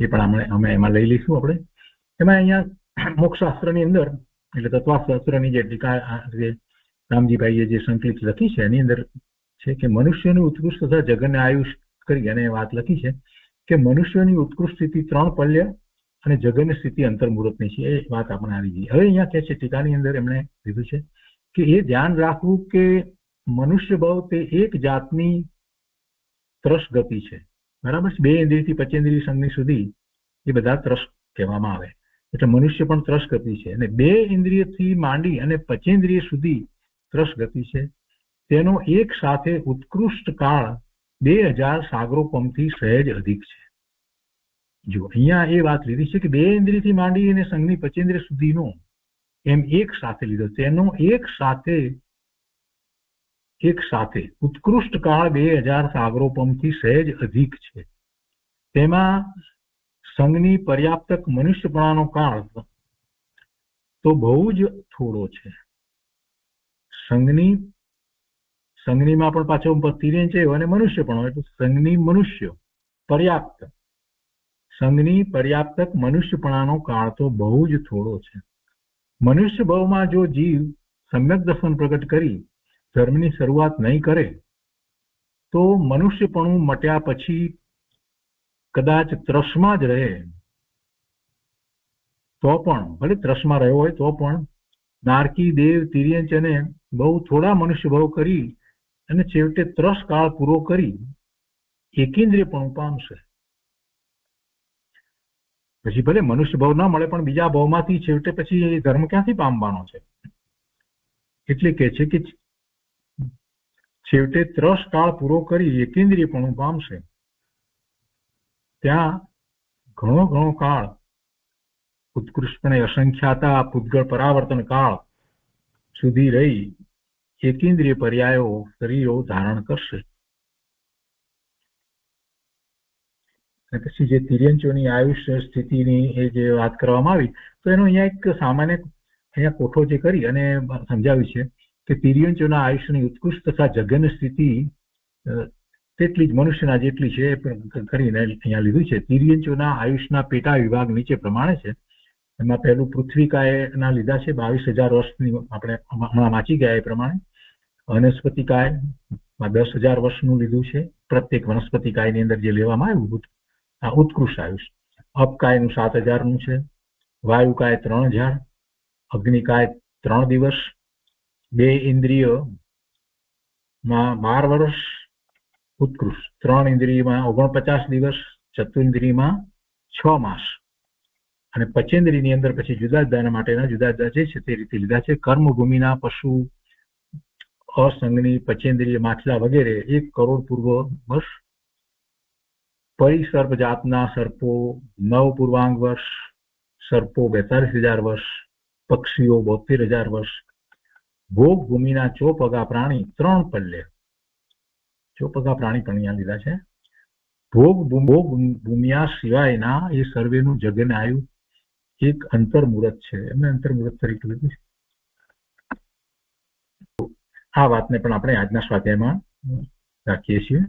એ પણ અમે એમાં લઈ લઈશું. આપણે એમાં અહીંયા મોક્ષશાસ્ત્રની અંદર એટલે તત્વશાસ્ત્રની જે ટીકા રામજીભાઈએ જે સંકલિત લખી છે એની અંદર છે કે મનુષ્યની ઉત્કૃષ્ટ તથા જગન્ય આયુષ કરી અને વાત લખી છે કે મનુષ્યની ઉત્કૃષ્ટ સ્થિતિ 3 પલ્ય અને જગન્ય સ્થિતિ અંતર્મુહૂર્તની છે. એ વાત આપણે આવી ગઈ. હવે અહીંયા કહે છે ટીકાની અંદર એમણે કીધું છે કે એ ધ્યાન રાખવું કે મનુષ્ય ભાવ તે એક જાતની ત્રસ ગતિ છે. બરાબર છે? 2 ઇન્દ્રિયથી પંચેન્દ્રિય સંજ્ઞા સુધી એ બધા ત્રસ કહેવામાં આવે. એટલે મનુષ્ય પણ ત્રસ ગતિ છે અને 2 ઇન્દ્રિયથી માંડી અને પંચેન્દ્રિય સુધી ત્રસ ગતિ છે. તેનો એક સાથે ઉત્કૃષ્ટ કાળ 2000 સાગરોપમથી સહેજ અધિક છે. જો અહીંયા એ વાત લીધી છે કે 2 ઇન્દ્રિયથી માંડી અને સંજ્ઞા પંચેન્દ્રિય સુધીનો એમ એક સાથે લીધો. તેનો એક સાથે ઉત્કૃષ્ટ કાળ 2000 સાગરોપમથી સહેજ અધિક છે. તેમાં સંજ્ઞા પર્યાપ્તક મનુષ્યપણાનો કાળ તો બહુ જ થોડો છે. સંઘનીમાં પણ પાછો તિર્યંચય અને મનુષ્ય પણ હોય તો સંઘની મનુષ્ય પર્યાપ્ત, સંઘની પર્યાપ્તક મનુષ્યપણાનો કાળ તો બહુ જ થોડો છે. મનુષ્ય ભાવમાં જો જીવ સમ્યક દર્શન પ્રગટ કરી ધર્મની શરૂઆત નહીં કરે તો મનુષ્યપણું મટ્યા પછી કદાચ ત્રસમાં જ રહે તો પણ, ભલે ત્રસમાં રહ્યો હોય તો પણ નારકી, દેવ, તિર્યંચ અને બહુ થોડા મનુષ્ય ભાવ કરી અને છેવટે ત્રસ કાળ પૂરો કરી એકેન્દ્રિયપણું પામશે. પછી ભલે મનુષ્ય ભાવ ના મળે પણ બીજા ભાવમાંથી છેવટે પછી એ ધર્મ ક્યાંથી પામવાનો છે? એટલે કે છે કે છેવટે ત્રસ કાળ પૂરો કરી એકેન્દ્રિયપણું પામશે. ત્યાં ઘણો કાળ ઉત્કૃષ્ટપણે અસંખ્યાતા પૂતગળ પરાવર્તન કાળ સુધી રહી એકેન્દ્રિય પર્યાયો શરીરો ધારણ કરશે. અને પછી જે તિર્યંચોની આયુષ્ય સ્થિતિની એ જે વાત કરવામાં આવી તો એનો અહીંયા એક સામાન્ય અહીંયા કોઠો જે કરી અને સમજાવ્યું છે કે તિર્યંચોના આયુષ્યની ઉત્કૃષ્ટ તથા જઘન્ય સ્થિતિ તેટલી જ મનુષ્યના જેટલી છે કરીને અહીંયા લીધું છે. તિર્યંચોના આયુષ્યના પેટા વિભાગ નીચે પ્રમાણે છે. એમાં પહેલું પૃથ્વીકાયના લીધા છે 22,000 વર્ષની, આપણે હમણાં વાંચી ગયા એ પ્રમાણે. વનસ્પતિકાયમાં 10,000 વર્ષનું લીધું છે. પ્રત્યેક વનસ્પતિકાયની અંદર જે લેવામાં આવ્યું આ ઉત્કૃષ્ટ આયુષ્ય. અપકાયનું 7,000 છે, વાયુકાય 3,000, અગ્નિકાય 3 દિવસ, 2 ઇન્દ્રિયમાં 12 વર્ષ ઉત્કૃષ્ટ, 3 ઇન્દ્રિયમાં 49 દિવસ, ચતુર્ઇન્દ્રિયમાં 6 માસ અને પચેન્દ્રિયની અંદર પછી જુદા જુદા માટેના જુદા જુદા જે છે તે રીતે લીધા છે. કર્મભૂમિના પશુ, અસંગની, પચેન્દ્રિય, માછલા વગેરે 1 કરોડ પૂર્વ વર્ષ, પરિસર્પ જાતના સર્પો 9 પૂર્વાંગ વર્ષ, સર્પો 42,000 વર્ષ, પક્ષીઓ 72,000 વર્ષ, ભોગ ભૂમિના ચોપગા પ્રાણી 3 પલ્લે, ચોપગા પ્રાણી પણ અહીંયા લીધા છે. ભોગ ભૂમિયા સિવાયના એ સર્વેનું જગન આયુ એક અંતર્મુહૂર્ત છે, એમને અંતર્મુહૂર્ત તરીકે લીધું છે. આ વાતને પણ આપણે આજના સ્વાધ્યાયમાં રાખીએ છીએ.